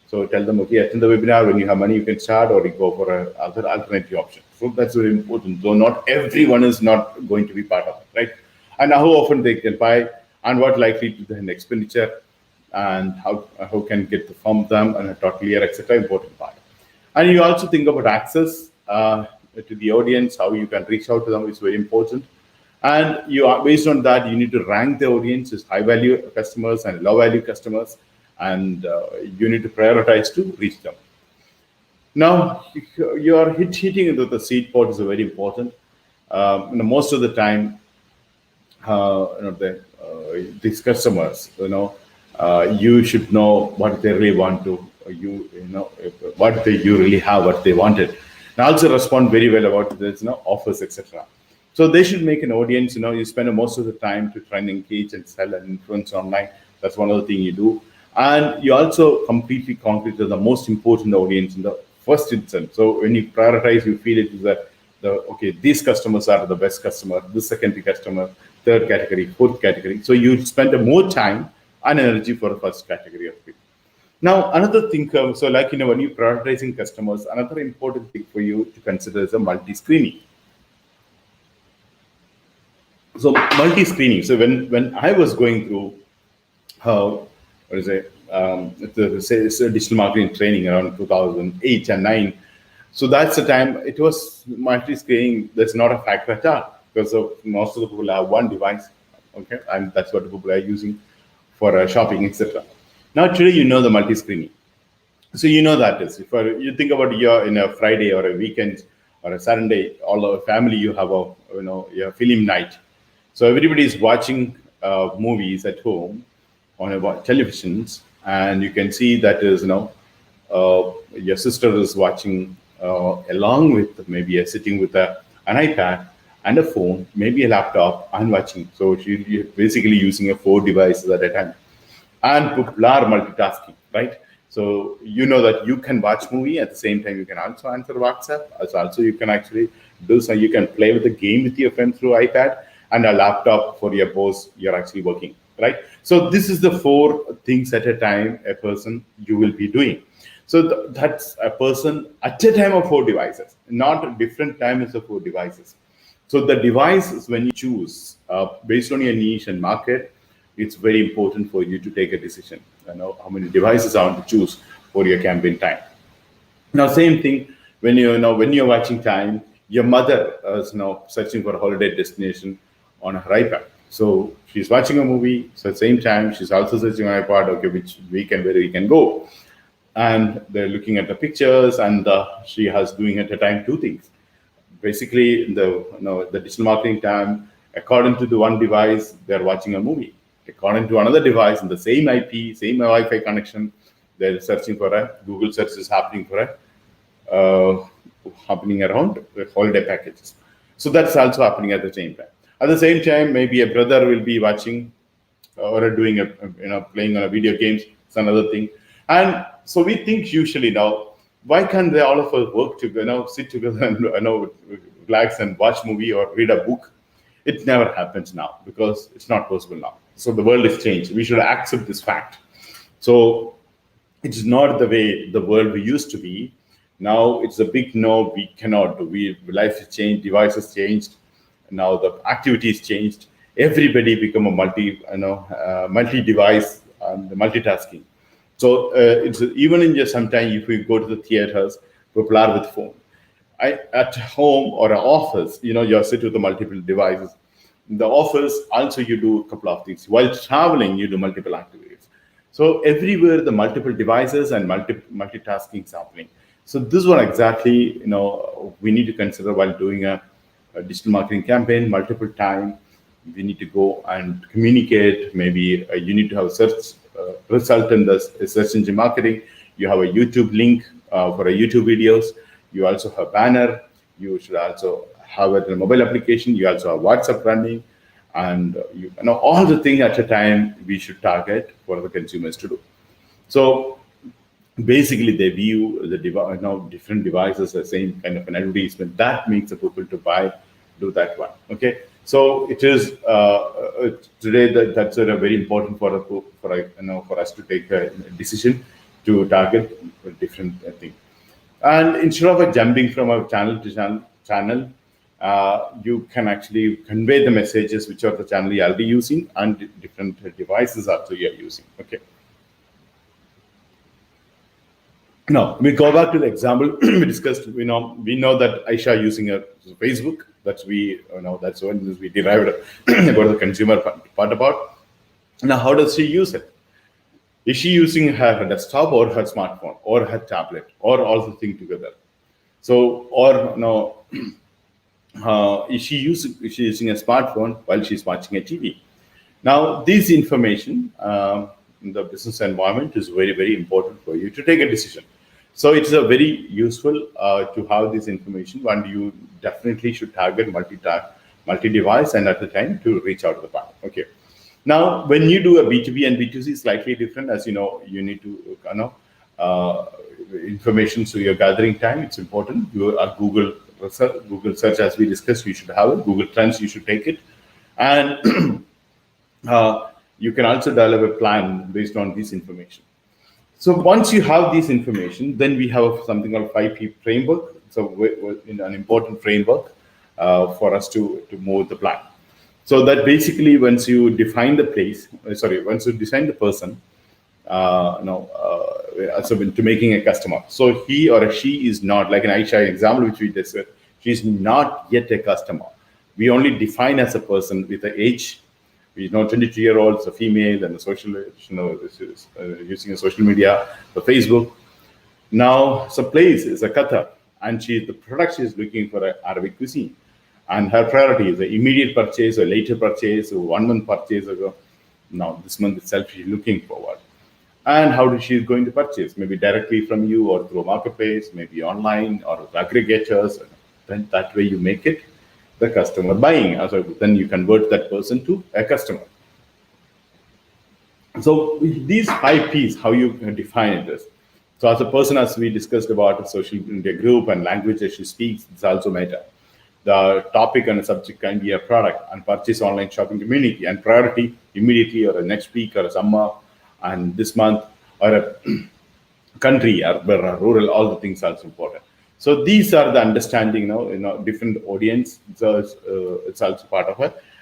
So tell them, okay, attend the webinar. When you have money, you can start, or you go for other alternative option. So that's very important. Though not everyone is not going to be part of it, right? And how often they can buy, and what likely to the expenditure, and how can get from them, and talk clear, etc. Important part. And you also think about access to the audience, how you can reach out to them is very important. And you are based on that, you need to rank the audience as high value customers and low value customers, and you need to prioritize to reach them. Now, your hitting into the seed spot is very important. Most of the time, these customers, you should know what they really want to, what you really have, what they wanted, and also respond very well about this, offers, etc. So they should make an audience. You spend most of the time to try and engage and sell and influence online. That's one of the things you do, and you also completely concrete the most important audience in the first instance. So when you prioritize, you feel it is that these customers are the best customer, this secondary customer, third category, fourth category. So you spend more time and energy for the first category of people. Now, another thing, so like, when you're prioritizing customers, another important thing for you to consider is a multi-screening. So multi-screening. So when I was going through digital marketing training around 2008 and 9, so that's the time it was multi-screening. That's not a factor at all, because most of the people have one device, okay, and that's what the people are using for shopping, etc. Now today, the multi-screening. So that is, if you think about in a Friday or a weekend or a Saturday, all our family, you have your film night. So everybody is watching movies at home on televisions, and you can see that is your sister is watching along with maybe sitting with an iPad and a phone, maybe a laptop, and watching. So you're basically using 4 devices at a time, and people are multitasking, right? So that you can watch movie at the same time. You can also answer WhatsApp. Also you can actually do so. You can play with the game with your friend through iPad, and a laptop for your boss. You're actually working, right? So this is the 4 things at a time a person you will be doing. So that's a person at a time of 4 devices, not different times of 4 devices. So the devices, when you choose based on your niche and market, it's very important for you to take a decision. You know how many devices I want to choose for your campaign time. Now, same thing when when you're watching time, your mother is searching for a holiday destination on her iPad. So she's watching a movie. So at the same time, she's also searching on iPad. Okay, which weekend where we can go, and they're looking at the pictures, and she has doing at a time two things. Basically, the digital marketing time, according to the one device, they're watching a movie. According to another device in the same IP, same Wi-Fi connection, they're searching for a Google search is happening for a happening around the holiday packages. So that's also happening at the same time. At the same time, maybe a brother will be watching or doing a playing on a video games. It's another thing. And so we think usually now, why can't they all of us work together, sit together and relax and watch movie or read a book? It never happens now because it's not possible now. So the world has changed. We should accept this fact. So it's not the way the world we used to be. Now it's a big no. We cannot do. Life has changed. Devices changed. Now the activities changed. Everybody become a multi-device and multitasking. So it's even in just sometimes if we go to the theaters, people are with phone. At home or an office, you're sit with the multiple devices. In the office, also you do a couple of things. While traveling, you do multiple activities. So everywhere the multiple devices and multitasking is happening. So this one exactly, we need to consider while doing a digital marketing campaign multiple time. We need to go and communicate. Maybe you need to have a search result in the search engine marketing. You have a YouTube link for a YouTube videos. You also have banner. You should also have it in a mobile application. You also have WhatsApp running, and you know all the things at a time we should target for the consumers to do. So basically, they view the different devices as same kind of an advertisement that makes the people to buy, do that one. Okay, so it is today that's a very important for us to take a decision to target a different thing. And instead of jumping from a channel to channel, you can actually convey the messages which are the channel you're already using and different devices also you're using. Okay. Now we go back to the example we discussed. We know that Aisha using a Facebook. That's that's when we derived about the consumer part about. Now, how does she use it? Is she using her desktop or her smartphone or her tablet or all the things together? So, or is she using a smartphone while she's watching a TV? Now, this information in the business environment is very, very important for you to take a decision. So it's a very useful to have this information, and you definitely should target multi-device and at the time to reach out to the partner. Okay. Now, when you do a B2B and B2C, slightly different. As you know, you need to information. So your gathering time, it's important. You are Google search, as we discussed, you should have it. Google Trends, you should take it, and you can also develop a plan based on this information. So once you have this information, then we have something called 5P framework. So in an important framework for us to move the plan. So that basically, once you define the place, once you design the person, so to making a customer. So he or she is not like an Aisha example, which we discussed. She's not yet a customer. We only define as a person with the age. We know 22-year-old, a female, and a social, using a social media, the Facebook. Now, so place is a Qatar, and the product she is looking for a Arabic cuisine, and her priority is an immediate purchase or later purchase or 1 month purchase. Now, this month itself, she's looking forward. And how is she going to purchase? Maybe directly from you or through a marketplace, maybe online or aggregators. Then that way you make it the customer buying. So then you convert that person to a customer. So these 5 Ps, how you define this. So as a person, as we discussed about a social media group and language that she speaks, it's also matter. The topic and the subject can be a product and purchase online shopping community and priority immediately or a next week or a summer and this month or a country or rural, all the things are important. So these are the understanding, different audience. So it's also part of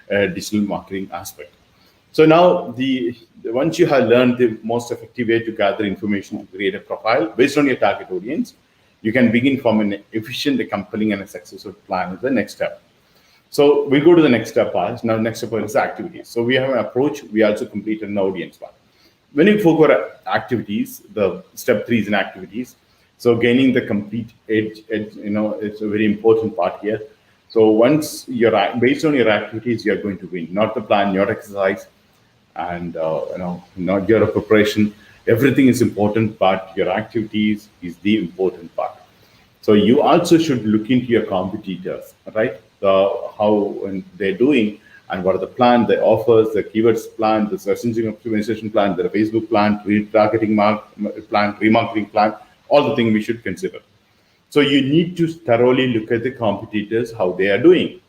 a digital marketing aspect. So now once you have learned the most effective way to gather information to create a profile based on your target audience, you can begin from an efficient, compelling, and a successful plan as the next step. So we go to the next step. Now, next step is activities. So we have an approach. We also completed an audience part. When you focus on activities, the step 3 is in activities. So gaining the complete edge, it's a very important part here. So once you're based on your activities, you're going to win, not the plan, your exercise, and not your preparation. Everything is important, but your activities is the important part. So you also should look into your competitors, right? How they're doing and what are the plan, the offers, the keywords plan, the search engine optimization plan, the Facebook plan, retargeting plan, remarketing plan, all the things we should consider. So you need to thoroughly look at the competitors, how they are doing.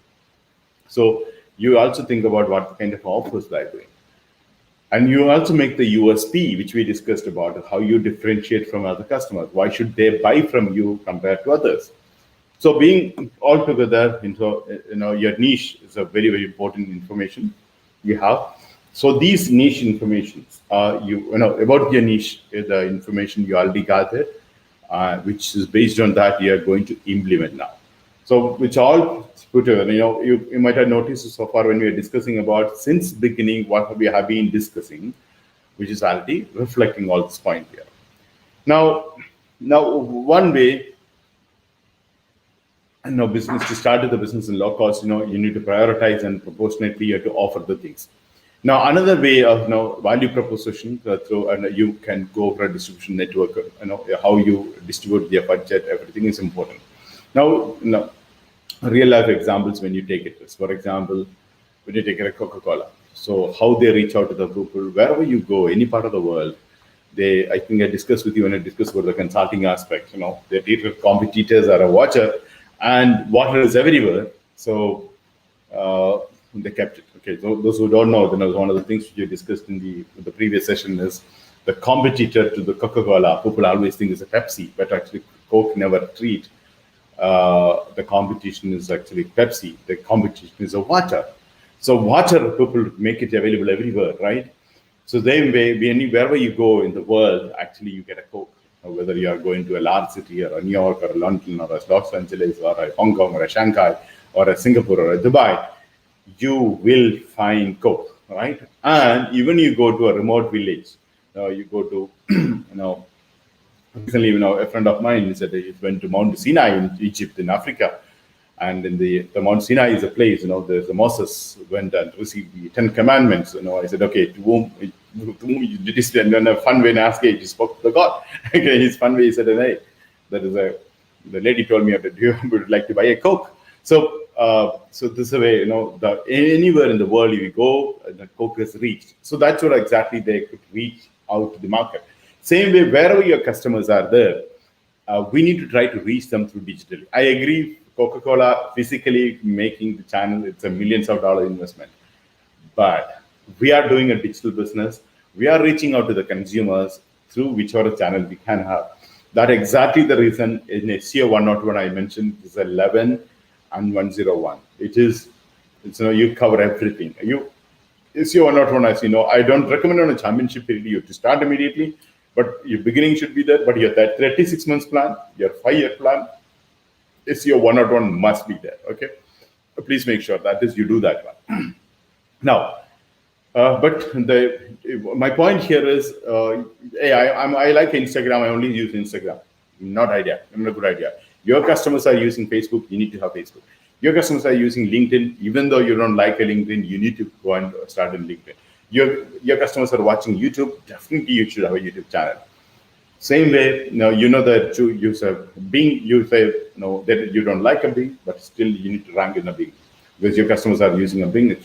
So you also think about what kind of offers they're doing. And you also make the USP, which we discussed about, how you differentiate from other customers. Why should they buy from you compared to others? So being all together into your niche is a very, very important information you have. So these niche informations, about your niche, the information you already gathered, which is based on that you are going to implement now. So which all put together, you might have noticed so far when we are discussing about since beginning what we have been discussing, which is already reflecting all this point here. Now one way, business to start the business in low cost, you need to prioritize and proportionately you have to offer the things. Now another way of value proposition through, and you can go for a distribution network. How you distribute their budget, everything is important. Now real life examples when you take it. For example, when you take a Coca-Cola, so how they reach out to the people wherever you go, any part of the world. I think I discussed with you when I discussed about the consulting aspect. Their treated competitors are a water, and water is everywhere. So they kept it. Okay, so those who don't know, one of the things you discussed in the previous session is the competitor to the Coca-Cola. People always think it's a Pepsi, but actually Coke never treat. The competition is actually Pepsi. The competition is a water. So water, people make it available everywhere, right? So wherever you go in the world, actually you get a Coke. Whether you are going to a large city or a New York or a London or a Los Angeles or a Hong Kong or a Shanghai or a Singapore or a Dubai, you will find Coke, right? And even you go to a remote village, you go to, recently, a friend of mine said he went to Mount Sinai in Egypt, in Africa. And in the Mount Sinai is a place, there's the Moses went and received the 10 Commandments. I said, okay, to whom you did this? And then a fun way in ask, he spoke to the God. Okay, his fun way, he said, hey, the lady told me, do you would like to buy a Coke? So this is a way, anywhere in the world you go, the Coke is reached. So that's what exactly they could reach out to the market. Same way, wherever your customers are there, we need to try to reach them through digital. I agree, Coca-Cola physically making the channel, it's a millions of dollar investment. But we are doing a digital business. We are reaching out to the consumers through whichever channel we can have. That's exactly the reason in SEO 101 I mentioned is 11 and 101. You cover everything. SEO 101, as you know, I don't recommend on a championship period you to start immediately, but your beginning should be there. But your 36 months plan, your 5-year plan, SEO 101 must be there. Okay, please make sure that is you do that one. Now, but my point here is, I like Instagram. I only use Instagram. Not a good idea. Your customers are using Facebook. You need to have Facebook. Your customers are using LinkedIn. Even though you don't like a LinkedIn, you need to go and start in LinkedIn. Your customers are watching YouTube. Definitely, you should have a YouTube channel. Same way, that you use a Bing, you say that you don't like a Bing, but still you need to rank in a Bing because your customers are using a Bing,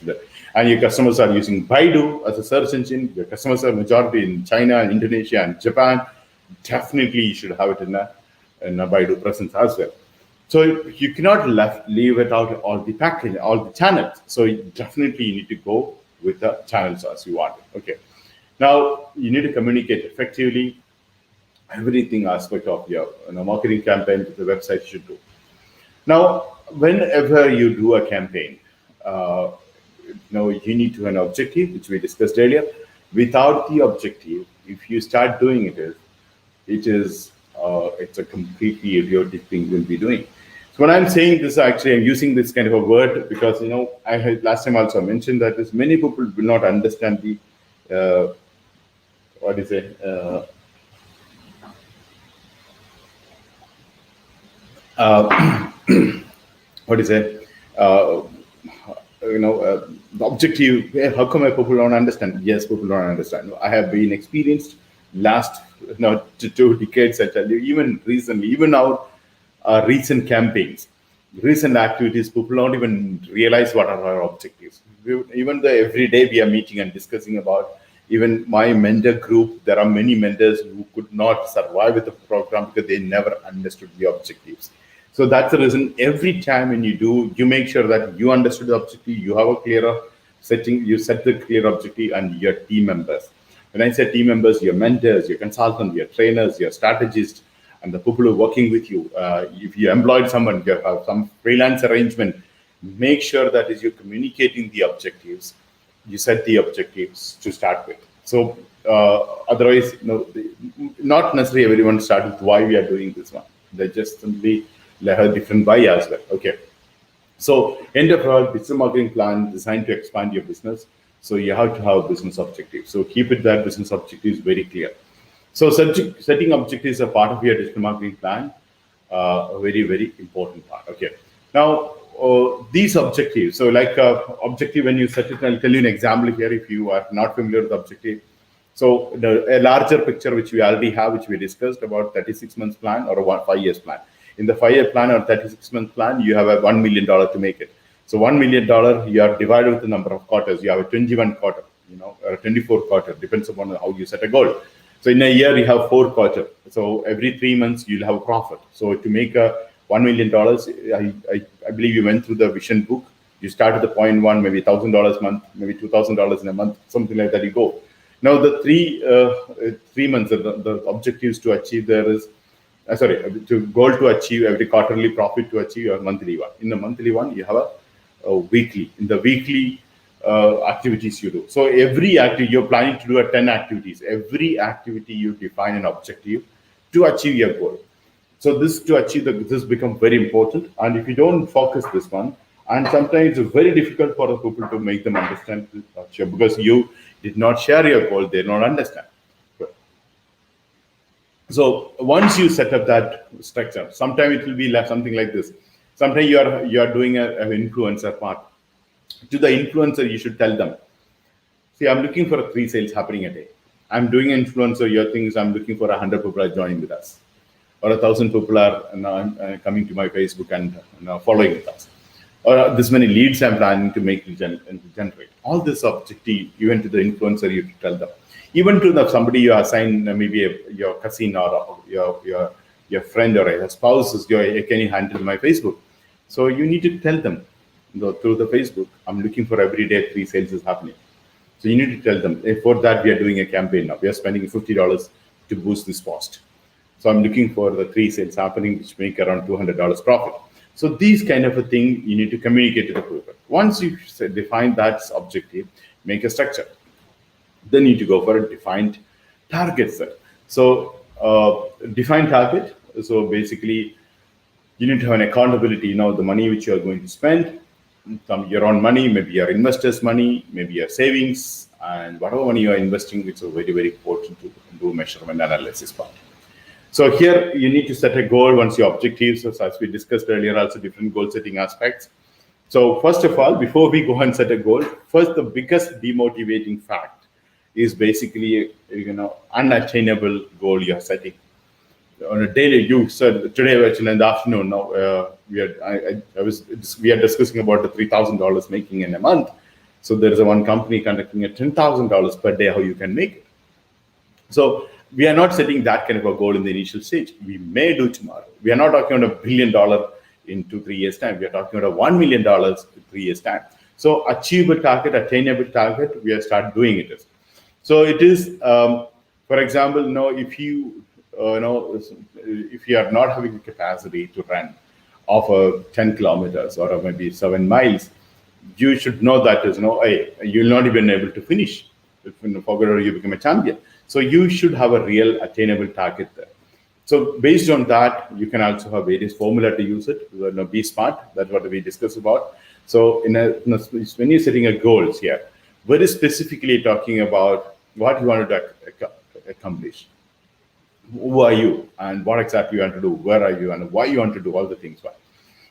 and your customers are using Baidu as a search engine. Your customers are majority in China, and Indonesia, and Japan. Definitely, you should have it in a Baidu presence as well. So you cannot leave it out all the package, all the channels. So definitely you need to go with the channels as you want. Okay. Now you need to communicate effectively. everything aspect of your marketing campaign, the website you should do. Now, whenever you do a campaign, you need to have an objective, which we discussed earlier. Without the objective, if you start doing it's a completely idiotic thing you'll be doing. So when I'm saying this, actually, I'm using this kind of a word because I had last time also mentioned that is many people will not understand the what is it. What is it? The objective. How come people don't understand? Yes, people don't understand. I have been experienced last 2 decades. I tell you, even recently, even our recent campaigns, recent activities, people don't even realize what are our objectives. Even the every day we are meeting and discussing about. Even my mentor group, there are many mentors who could not survive with the program because they never understood the objectives. So that's the reason every time when you do, you make sure that you understood the objective, you have a clearer setting, you set the clear objective and your team members. When I say team members, your mentors, your consultants, your trainers, your strategists, and the people who are working with you. If you employed someone, you have some freelance arrangement, make sure that as you're communicating the objectives, you set the objectives to start with. So otherwise, not necessarily everyone start with why we are doing this one. They just simply have a different why as well. Okay. So end of all, digital marketing plan designed to expand your business. So you have to have a business objective. So keep it that business objective is very clear. So setting objectives is a part of your digital marketing plan, a very, very important part. Okay. Now, these objectives, so like objective, when you set it, I'll tell you an example here if you are not familiar with the objective. So a larger picture, which we already have, which we discussed about 36 months plan or a 5 years plan. In the 5-year plan or 36-month plan, you have a $1 million to make it. So $1 million, you are divided with the number of quarters. You have a 21 quarter, or a 24 quarter, depends upon how you set a goal. So in a year, you have 4 quarters. So every 3 months, you'll have a profit. So to make a $1 million, I believe you went through the vision book. You start at the point one, maybe $1,000 a month, maybe $2,000 in a month, something like that. You go. Now the 3 months, the objectives to achieve there is, to goal to achieve every quarterly profit to achieve your monthly one. In the monthly one, you have a weekly. In the weekly activities you do. So every activity, you're planning to do 10 activities. Every activity you define an objective to achieve your goal. So this to achieve this becomes very important. And if you don't focus this one, and sometimes it's very difficult for the people to make them understand because you did not share your goal, they don't understand. So once you set up that structure, sometimes it will be like something like this. Sometimes you are doing an influencer part. To the influencer, you should tell them, see, I'm looking for 3 sales happening a day. I'm doing influencer. Your thing is I'm looking for 100 people are joining with us, or 1,000 people are coming to my Facebook and following with us, or this many leads I'm planning to make generate. All this objective, even to the influencer, you have to tell them. Even to somebody you assign, maybe your cousin or your friend or your spouse is, can you handle my Facebook? So you need to tell them through the Facebook, I'm looking for every day 3 sales is happening. So you need to tell them. For that, we are doing a campaign now. We are spending $50 to boost this post. So I'm looking for the 3 sales happening, which make around $200 profit. So these kind of a thing you need to communicate to the people. Once you define that objective, make a structure. Then you need to go for a defined target set. So defined target. So basically, you need to have an accountability. The money which you are going to spend, your own money, maybe your investors' money, maybe your savings, and whatever money you are investing, it's very, very important to do measurement analysis part. So here you need to set a goal once your objectives, as we discussed earlier, also different goal setting aspects. So first of all, before we go and set a goal, first the biggest demotivating fact is basically unattainable goal you're setting. On a daily, you said today actually in the afternoon. Now we are discussing about the $3,000 making in a month. So there is one company conducting a $10,000 per day. How you can make it? So we are not setting that kind of a goal in the initial stage. We may do tomorrow. We are not talking about $1 billion in 2-3 years time. We are talking about $1 million in 3 years time. So achievable target, attainable target, we are start doing it. So it is, for example, if you if you are not having the capacity to run of 10 kilometers or maybe 7 miles, you should know that hey, you'll not even able to finish. If forget or you become a champion. So you should have a real attainable target there. So based on that, you can also have various formula to use it. Be smart. That's what we discussed about. So when you're setting a goals here, very specifically talking about what you want to accomplish. Who are you and what exactly you want to do? Where are you and why you want to do all the things? Why?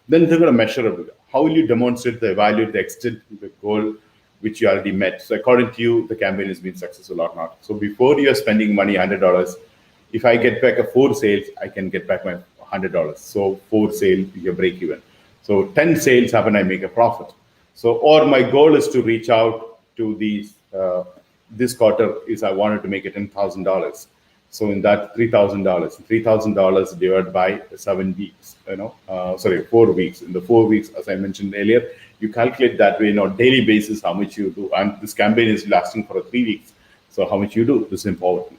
Then they're going to measure it. How will you demonstrate evaluate the extent of the goal which you already met? So according to you, the campaign has been successful or not. So before you're spending money, $100, if I get back 4 sales, I can get back my $100. So 4 sales, you break even. So 10 sales happen, I make a profit. So, or my goal is to reach out to these, this quarter is I wanted to make it $10,000. So in that $3,000 divided by 7 weeks, 4 weeks. In the 4 weeks, as I mentioned earlier, you calculate that way, daily basis, how much you do. And this campaign is lasting for 3 weeks. So how much you do is important.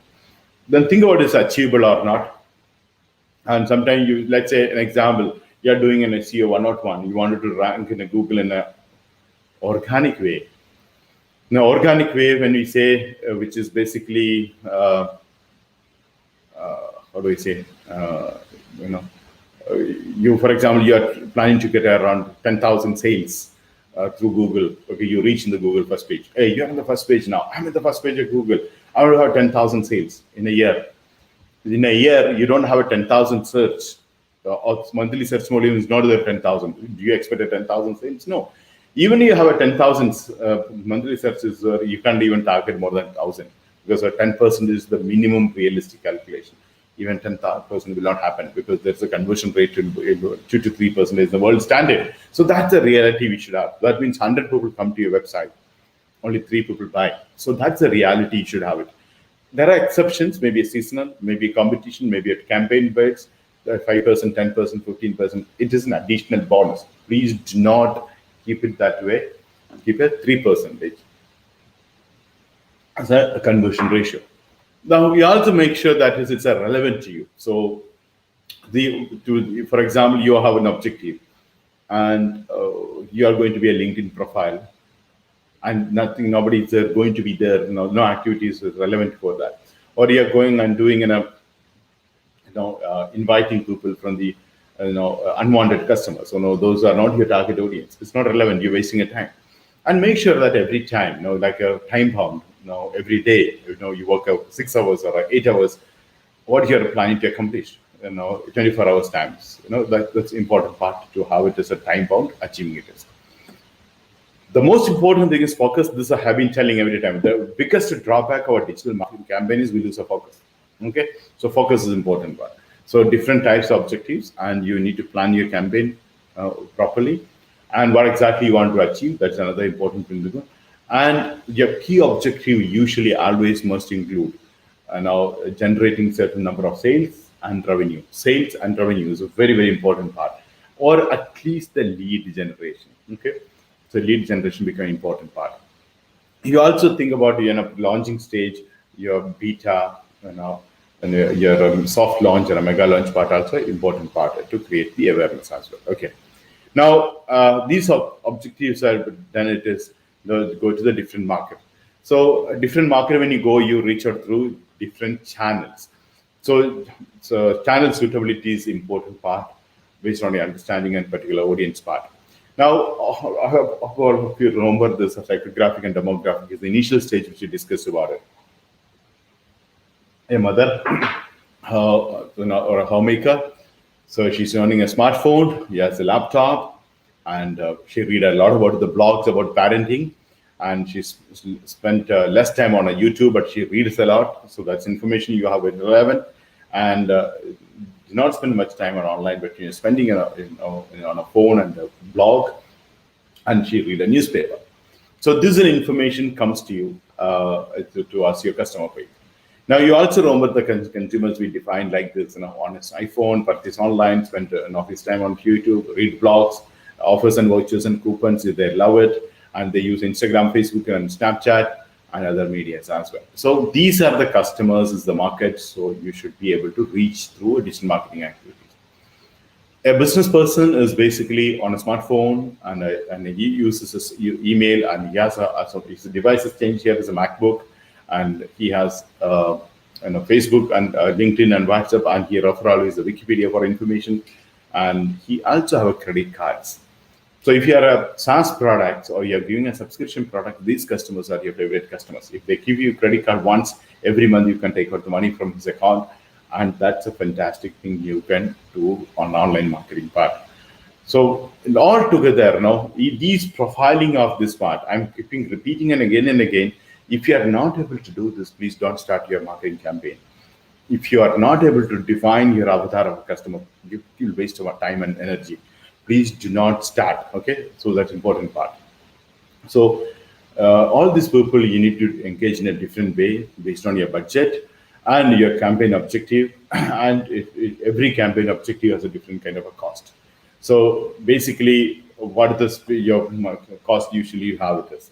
Then think about is achievable or not. And sometimes let's say an example, you're doing an SEO 101, you wanted to rank in a Google in a organic way. Now, organic way, when we say, which is basically, how do we say, you, for example, you're planning to get around 10,000 sales through Google. Okay, you reach in the Google first page. Hey, you're on the first page now. I'm at the first page of Google. I will have 10,000 sales in a year. In a year, you don't have a 10,000 search. Monthly search volume is not there 10,000. Do you expect a 10,000 sales? No. Even if you have a 10,000 monthly searches, you can't even target more than 1,000 because 10% is the minimum realistic calculation. Even 10% will not happen because there's a conversion rate to 2 to 3% is the world standard. So that's the reality we should have. That means 100 people come to your website, only 3 people buy. So that's the reality you should have it. There are exceptions, maybe a seasonal, maybe a competition, maybe a campaign bids, 5%, 10%, 15%. It is an additional bonus. Please do not keep it that way. Keep it 3% as a conversion ratio. Now, we also make sure that it's relevant to you. So, for example, you have an objective and you are going to be a LinkedIn profile and nobody is going to be there, no activities is relevant for that. Or you're going and doing inviting people from the unwanted customers. So no, those are not your target audience. It's not relevant. You're wasting your time. And make sure that every time, like a time bound, every day, you work out 6 hours or 8 hours, what you're planning to accomplish, 24 hours times. That's important part to have it as a time bound, achieving it is. The most important thing is focus. This I have been telling every time. The biggest drawback of our digital marketing campaign is we lose our focus. Okay, so focus is important one. So different types of objectives, and you need to plan your campaign properly, and what exactly you want to achieve. That's another important thing to do. And your key objective usually always must include generating certain number of sales and revenue. Sales and revenue is a very, very important part, or at least the lead generation. Okay, so lead generation become an important part. You also think about launching stage, your beta, and your soft launch or a mega launch part also important part to create the awareness as well. Okay. Now, these objectives are then it is go to the different market. So different market, when you go, you reach out through different channels. So channel suitability is important part based on your understanding and particular audience part. Now, if you remember this psychographic and demographic is the initial stage which we discussed about it. A mother or a homemaker. So she's owning a smartphone, she has a laptop, and she read a lot about the blogs about parenting, and she's spent less time on a YouTube, but she reads a lot. So that's information you have at 11, and do not spend much time on online, but you're spending on a phone and a blog, and she read a newspaper. So this information comes to you to ask your customer page. Now, you also remember the consumers we defined like this, on his iPhone, purchase online, spend his time on YouTube, read blogs, offers and vouchers and coupons if they love it, and they use Instagram, Facebook, and Snapchat, and other medias as well. So these are the customers, is the market. So you should be able to reach through digital marketing activities. A business person is basically on a smartphone, and he uses his email, and he has so his device is changed. Here is a MacBook, and he has Facebook and LinkedIn and WhatsApp, and he refer always the Wikipedia for information, and he also have a credit cards. So if you are a SaaS product or you're giving a subscription product, these customers are your favorite customers. If they give you a credit card once every month, you can take out the money from his account, and that's a fantastic thing you can do on online marketing part. So all together, these profiling of this part, I'm keeping repeating and again. If you are not able to do this, please don't start your marketing campaign. If you are not able to define your avatar of a customer, you'll waste our time and energy. Please do not start. Okay, so that's important part. So all these people, you need to engage in a different way based on your budget and your campaign objective. And every campaign objective has a different kind of a cost. So basically, what is your cost usually you have with this?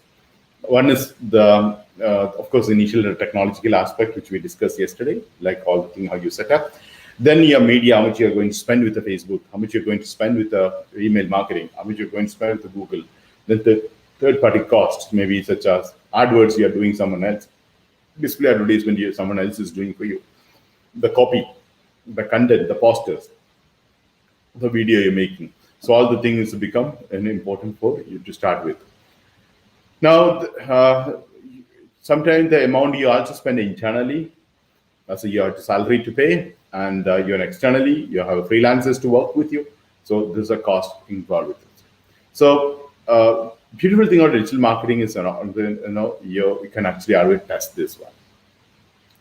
One is the, of course, initial technological aspect, which we discussed yesterday, like all the thing how you set up. Then your media, how much you're going to spend with the Facebook, how much you're going to spend with the email marketing, how much you're going to spend with the Google. Then the third-party costs, maybe such as AdWords you're doing someone else, display advertisement someone else is doing for you, the copy, the content, the posters, the video you're making. So all the things become an important for you to start with. Now, sometimes the amount you also spend internally, so you have salary to pay, and you're externally, you have freelancers to work with you. So there's a cost involved with it. So beautiful thing about digital marketing is, you can actually always test this one.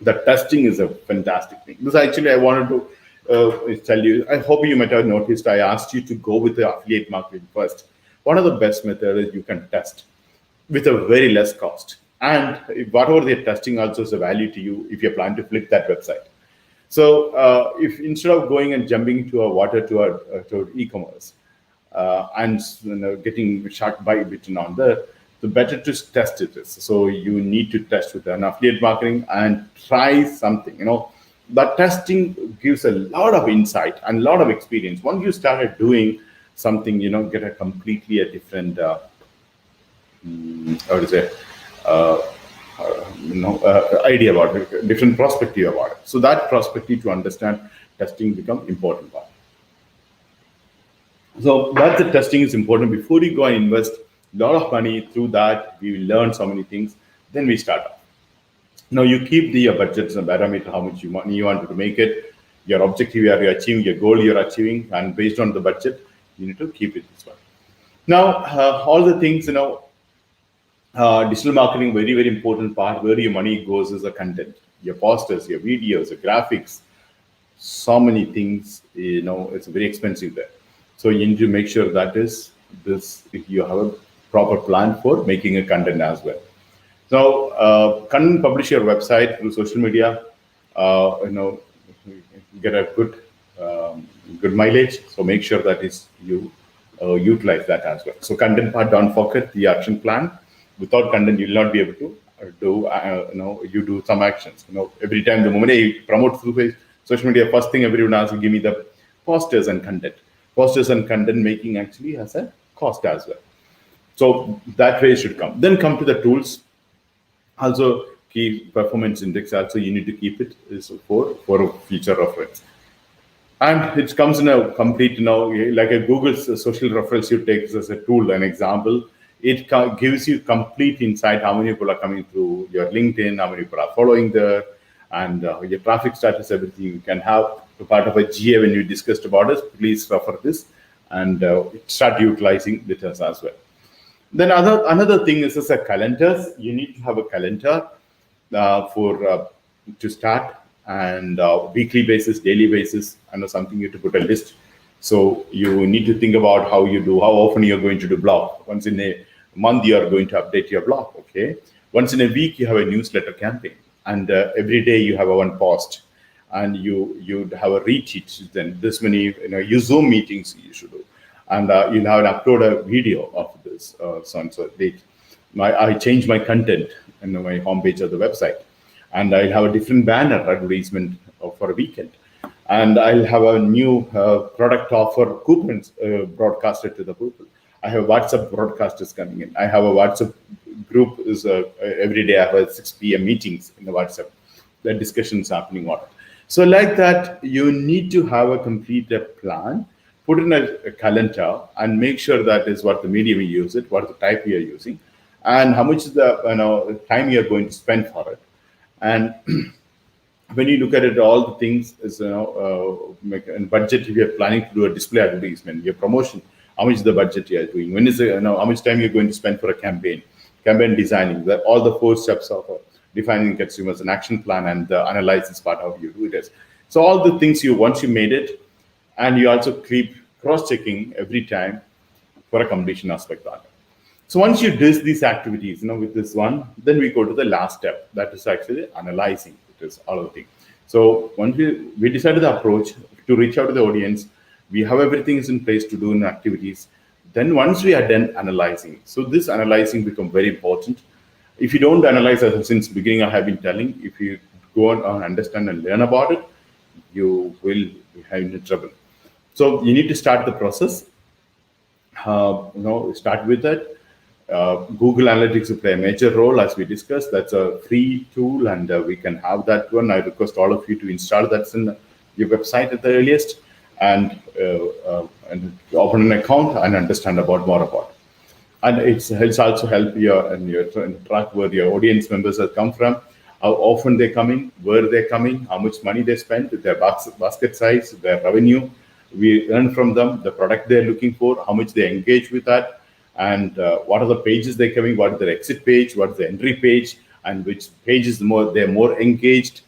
The testing is a fantastic thing. This actually I wanted to tell you. I hope you might have noticed I asked you to go with the affiliate marketing first. One of the best methods is you can test with a very less cost. And whatever they're testing also is a value to you if you plan to flip that website. So if instead of going and jumping to a water to e-commerce and getting shocked by bitten on there, the better to test it is. So you need to test with an affiliate marketing and try something. That testing gives a lot of insight and a lot of experience. Once you started doing something, get a completely a different idea about it, different perspective about it. So that perspective to understand testing become important part. So that the testing is important before you go and invest a lot of money through that. We will learn so many things. Then we start off. Now you keep the budgets and parameter, how much money you want to make it, your objective you are achieving, your goal you're achieving, and based on the budget, you need to keep it this way. Now all the things, digital marketing, very, very important part where your money goes is the content, your posters, your videos, your graphics, so many things, it's very expensive there. So you need to make sure that is this, if you have a proper plan for making a content as well. So content, publish your website through social media, get a good mileage. So make sure that is you utilize that as well. So content part, don't forget the action plan. Without content, you will not be able to do, you do some actions. Every time the moment I promote through social media, first thing everyone asks, give me the posters and content. Posters and content making actually has a cost as well. So that way it should come. Then come to the tools. Also, key performance index, also you need to keep it is for a future reference. And it comes in a complete, like a Google social reference you take as a tool, an example. It gives you complete insight how many people are coming through your LinkedIn, how many people are following there, and your traffic status, everything. You can have a part of a GA when you discussed about it. Please refer this and start utilizing with us as well. Then another thing is a calendar. You need to have a calendar to start, and weekly basis, daily basis, and something you have to put a list. So you need to think about how you do, how often you're going to do blog. Once in a month, you are going to update your blog, okay? Once in a week, you have a newsletter campaign, and every day you have a one post, and you have a retweet. Then this many, your Zoom meetings you should do, and you'll have an upload a video of this so date. I change my content in my homepage of the website, and I'll have a different banner advertisement for a weekend, and I'll have a new product offer coupons broadcasted to the people. I have WhatsApp broadcasters coming in. I have a WhatsApp group. Is every day I have 6 p.m. meetings in the WhatsApp. The discussions happening on it. So like that, you need to have a complete plan, put in a calendar, and make sure that is what the medium you use it, what the type you are using, and how much is the time you are going to spend for it. And when you look at it, all the things is and budget. If you are planning to do a display advertisement, your promotion, how much is the budget you are doing? When is it, how much time you're going to spend for a campaign designing, that all the 4 steps of defining consumers, an action plan, and the analysis part how you do it. So all the things you once you made it, and you also keep cross-checking every time for a completion aspect of it. So once you do these activities, with this one, then we go to the last step. That is actually analyzing. It is all of the thing. So once we decided the approach to reach out to the audience, we have everything is in place to do in activities. Then once we are done analyzing, so this analyzing become very important. If you don't analyze, as since beginning I have been telling, if you go on and understand and learn about it, you will have trouble. So you need to start the process. Start with it. Google Analytics will play a major role, as we discussed. That's a free tool, and we can have that one. I request all of you to install that in your website at the earliest, and open an account and understand about more about it. And it's also help you track where your audience members have come from, how often they're coming, where they're coming, how much money they spend, their basket size, their revenue. We learn from them the product they're looking for, how much they engage with that, and what are the pages they're coming, what is their exit page, what is the entry page, and which page is they're more engaged,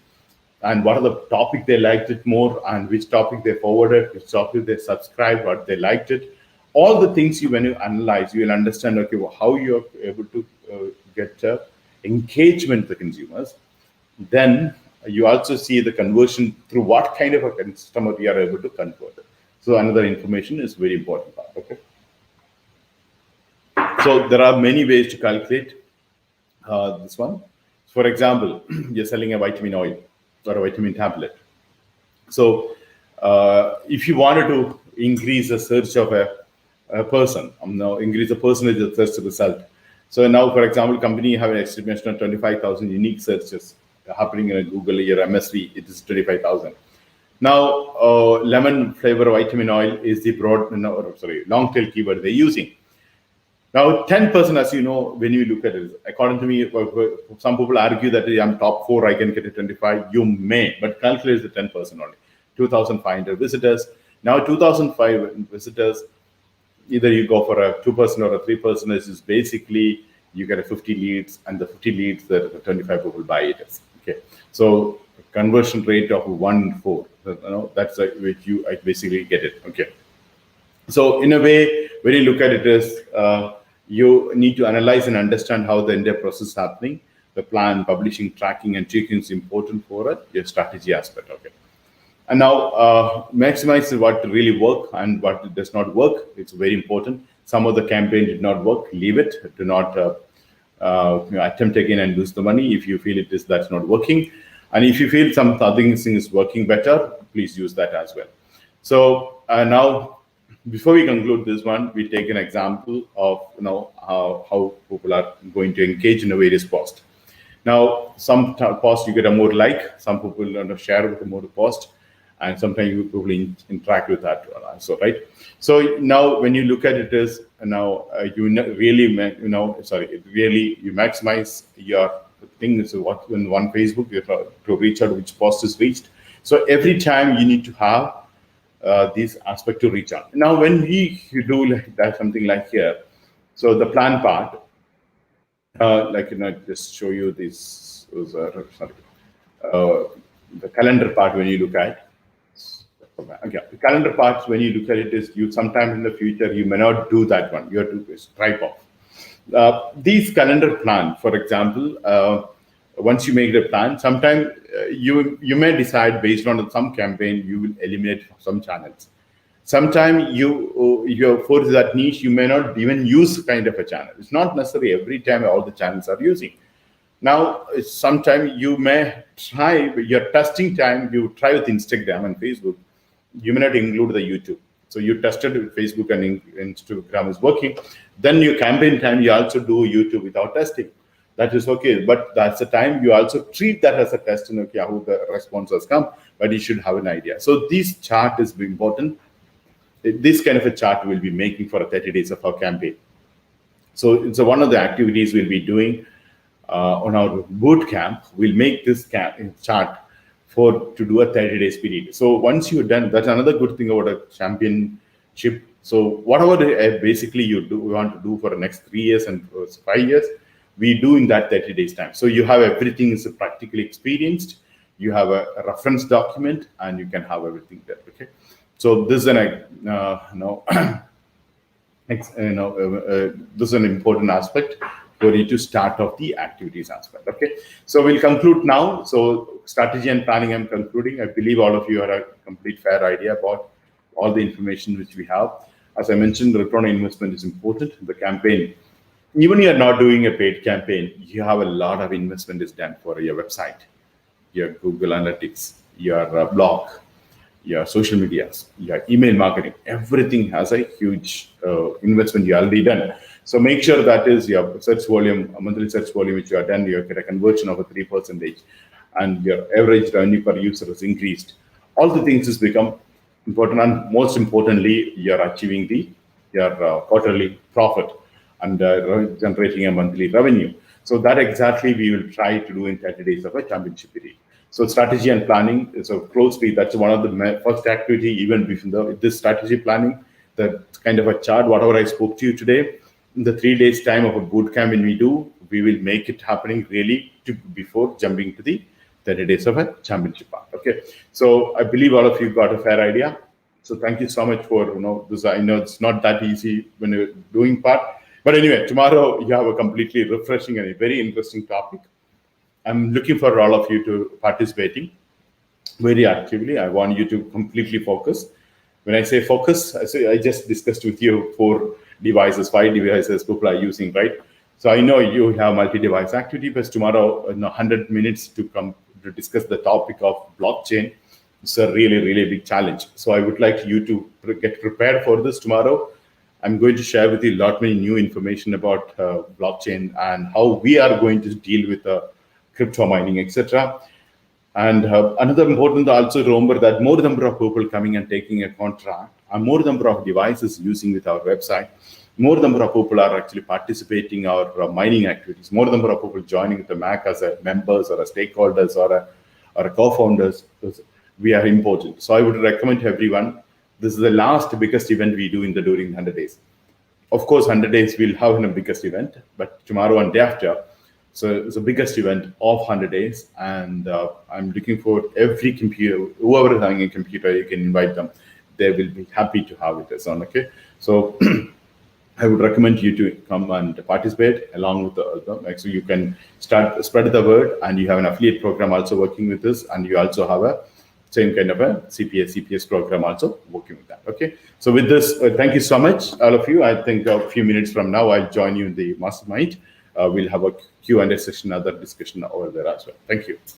and what are the topic they liked it more, and which topic they forwarded, which topic they subscribed, what they liked it. All the things when you analyze, you will understand, okay, how you're able to get engagement with the consumers. Then you also see the conversion through what kind of a customer we are able to convert. So another information is very important part, okay? So there are many ways to calculate this one. For example, you're selling a vitamin oil or a vitamin tablet. So if you wanted to increase the search of a person, now increase the percentage of search result. So now, for example, company have an estimation of 25,000 unique searches happening in a Google, your MSV, it is 25,000. Now, lemon flavor vitamin oil is the long tail keyword they're using. Now, 10%, as you know, when you look at it, according to me, some people argue that I'm top 4, I can get a 25. You may, but calculate the 10% only. 2,500 visitors. Now, 2,500 visitors, either you go for a 2% or a 3%, is basically you get a 50 leads, and the 50 leads, the 25 people buy it. Okay, so conversion rate of 1:4. That's which you basically get it. Okay, so in a way, when you look at it, is you need to analyze and understand how the entire process is happening. The plan, publishing, tracking, and tweaking is important for it. Your strategy aspect. Okay. And now maximize what really work and what does not work. It's very important. Some of the campaign did not work. Leave it. Do not attempt again and lose the money if you feel that's not working. And if you feel some other thing is working better, please use that as well. So now, before we conclude this one, we take an example of how people are going to engage in a various post. Now, some posts you get a more like, some people share with a more post, and sometimes you probably interact with that also, right? So now when you look at it is you maximize your thing. So what in one Facebook you have to reach out which post is reached. So every time you need to have this aspect to reach out. Now when we do like that, something like here, so the plan part, just show you this. The calendar part when you look at. Okay, the calendar parts, when you look at it, is you sometime in the future you may not do that one. You have to stripe off. These calendar plan, for example, once you make the plan, sometime you may decide based on some campaign you will eliminate some channels. Sometimes you're for that niche, you may not even use kind of a channel. It's not necessary every time all the channels are using. Now, sometimes you may try your testing time. You try with Instagram and Facebook. You may not include the YouTube. So you tested with Facebook and Instagram is working. Then your campaign time, you also do YouTube without testing. That is okay, but that's the time you also treat that as a test and okay, how the response has come. But you should have an idea. So this chart is important. This kind of a chart we'll be making for 30 days of our campaign. So it's one of the activities we'll be doing on our boot camp. We'll make this chart to do a 30 days period. So once you're done, that's another good thing about a championship. So whatever basically you want to do for the next 3 years and 5 years, we do in that 30 days time. So you have everything is practically experienced. You have a reference document, and you can have everything there. Okay. So this is this is an important aspect for you to start off the activities aspect. Okay, so we'll conclude now. So strategy and planning, I'm concluding. I believe all of you have a complete fair idea about all the information which we have. As I mentioned, return on investment is important. The campaign, even you're not doing a paid campaign, you have a lot of investment is done for your website, your Google Analytics, your blog, your social medias, your email marketing. Everything has a huge investment you already done. So make sure that is your search volume, monthly search volume which you are done, you get a conversion of a 3%, and your average revenue per user is increased. All the things has become important, and most importantly, you're achieving your quarterly profit and generating a monthly revenue. So that exactly we will try to do in 30 days of a championship period. So strategy and planning is a closely, that's one of the first activity, even before this strategy planning, the kind of a chart, whatever I spoke to you today, in the 3 days time of a boot camp when we will make it happening really before jumping to the 30 days of a championship part. Okay. So I believe all of you got a fair idea. So thank you so much for this. I know it's not that easy when you're doing part, but anyway, tomorrow you have a completely refreshing and a very interesting topic. I'm looking for all of you to participating very actively. I want you to completely focus. When I say focus, I just discussed with you 5 devices people are using, right? So I know you have multi-device activity, but tomorrow, 100 minutes to come to discuss the topic of blockchain. It's a really, really big challenge. So I would like you to get prepared for this tomorrow. I'm going to share with you a lot many new information about blockchain and how we are going to deal with crypto mining, etc. And another important also remember that more number of people coming and taking a contract, and more number of devices using with our website, more number of people are actually participating in our mining activities, more number of people joining the MAC as a members or a stakeholders or a co-founders. We are important. So I would recommend to everyone, this is the last biggest event we do during 100 days. Of course, 100 days we'll have a biggest event, but tomorrow and day after, so it's the biggest event of 100 days, and I'm looking for every computer, whoever is having a computer, you can invite them. They will be happy to have it as on. Okay, so I would recommend you to come and participate along with so you can start spread the word, and you have an affiliate program also working with this, and you also have a same kind of a CPS program also working with that. Okay, so with this, thank you so much, all of you. I think a few minutes from now, I'll join you in the mastermind. We'll have a Q&A session, other discussion over there as well. Thank you.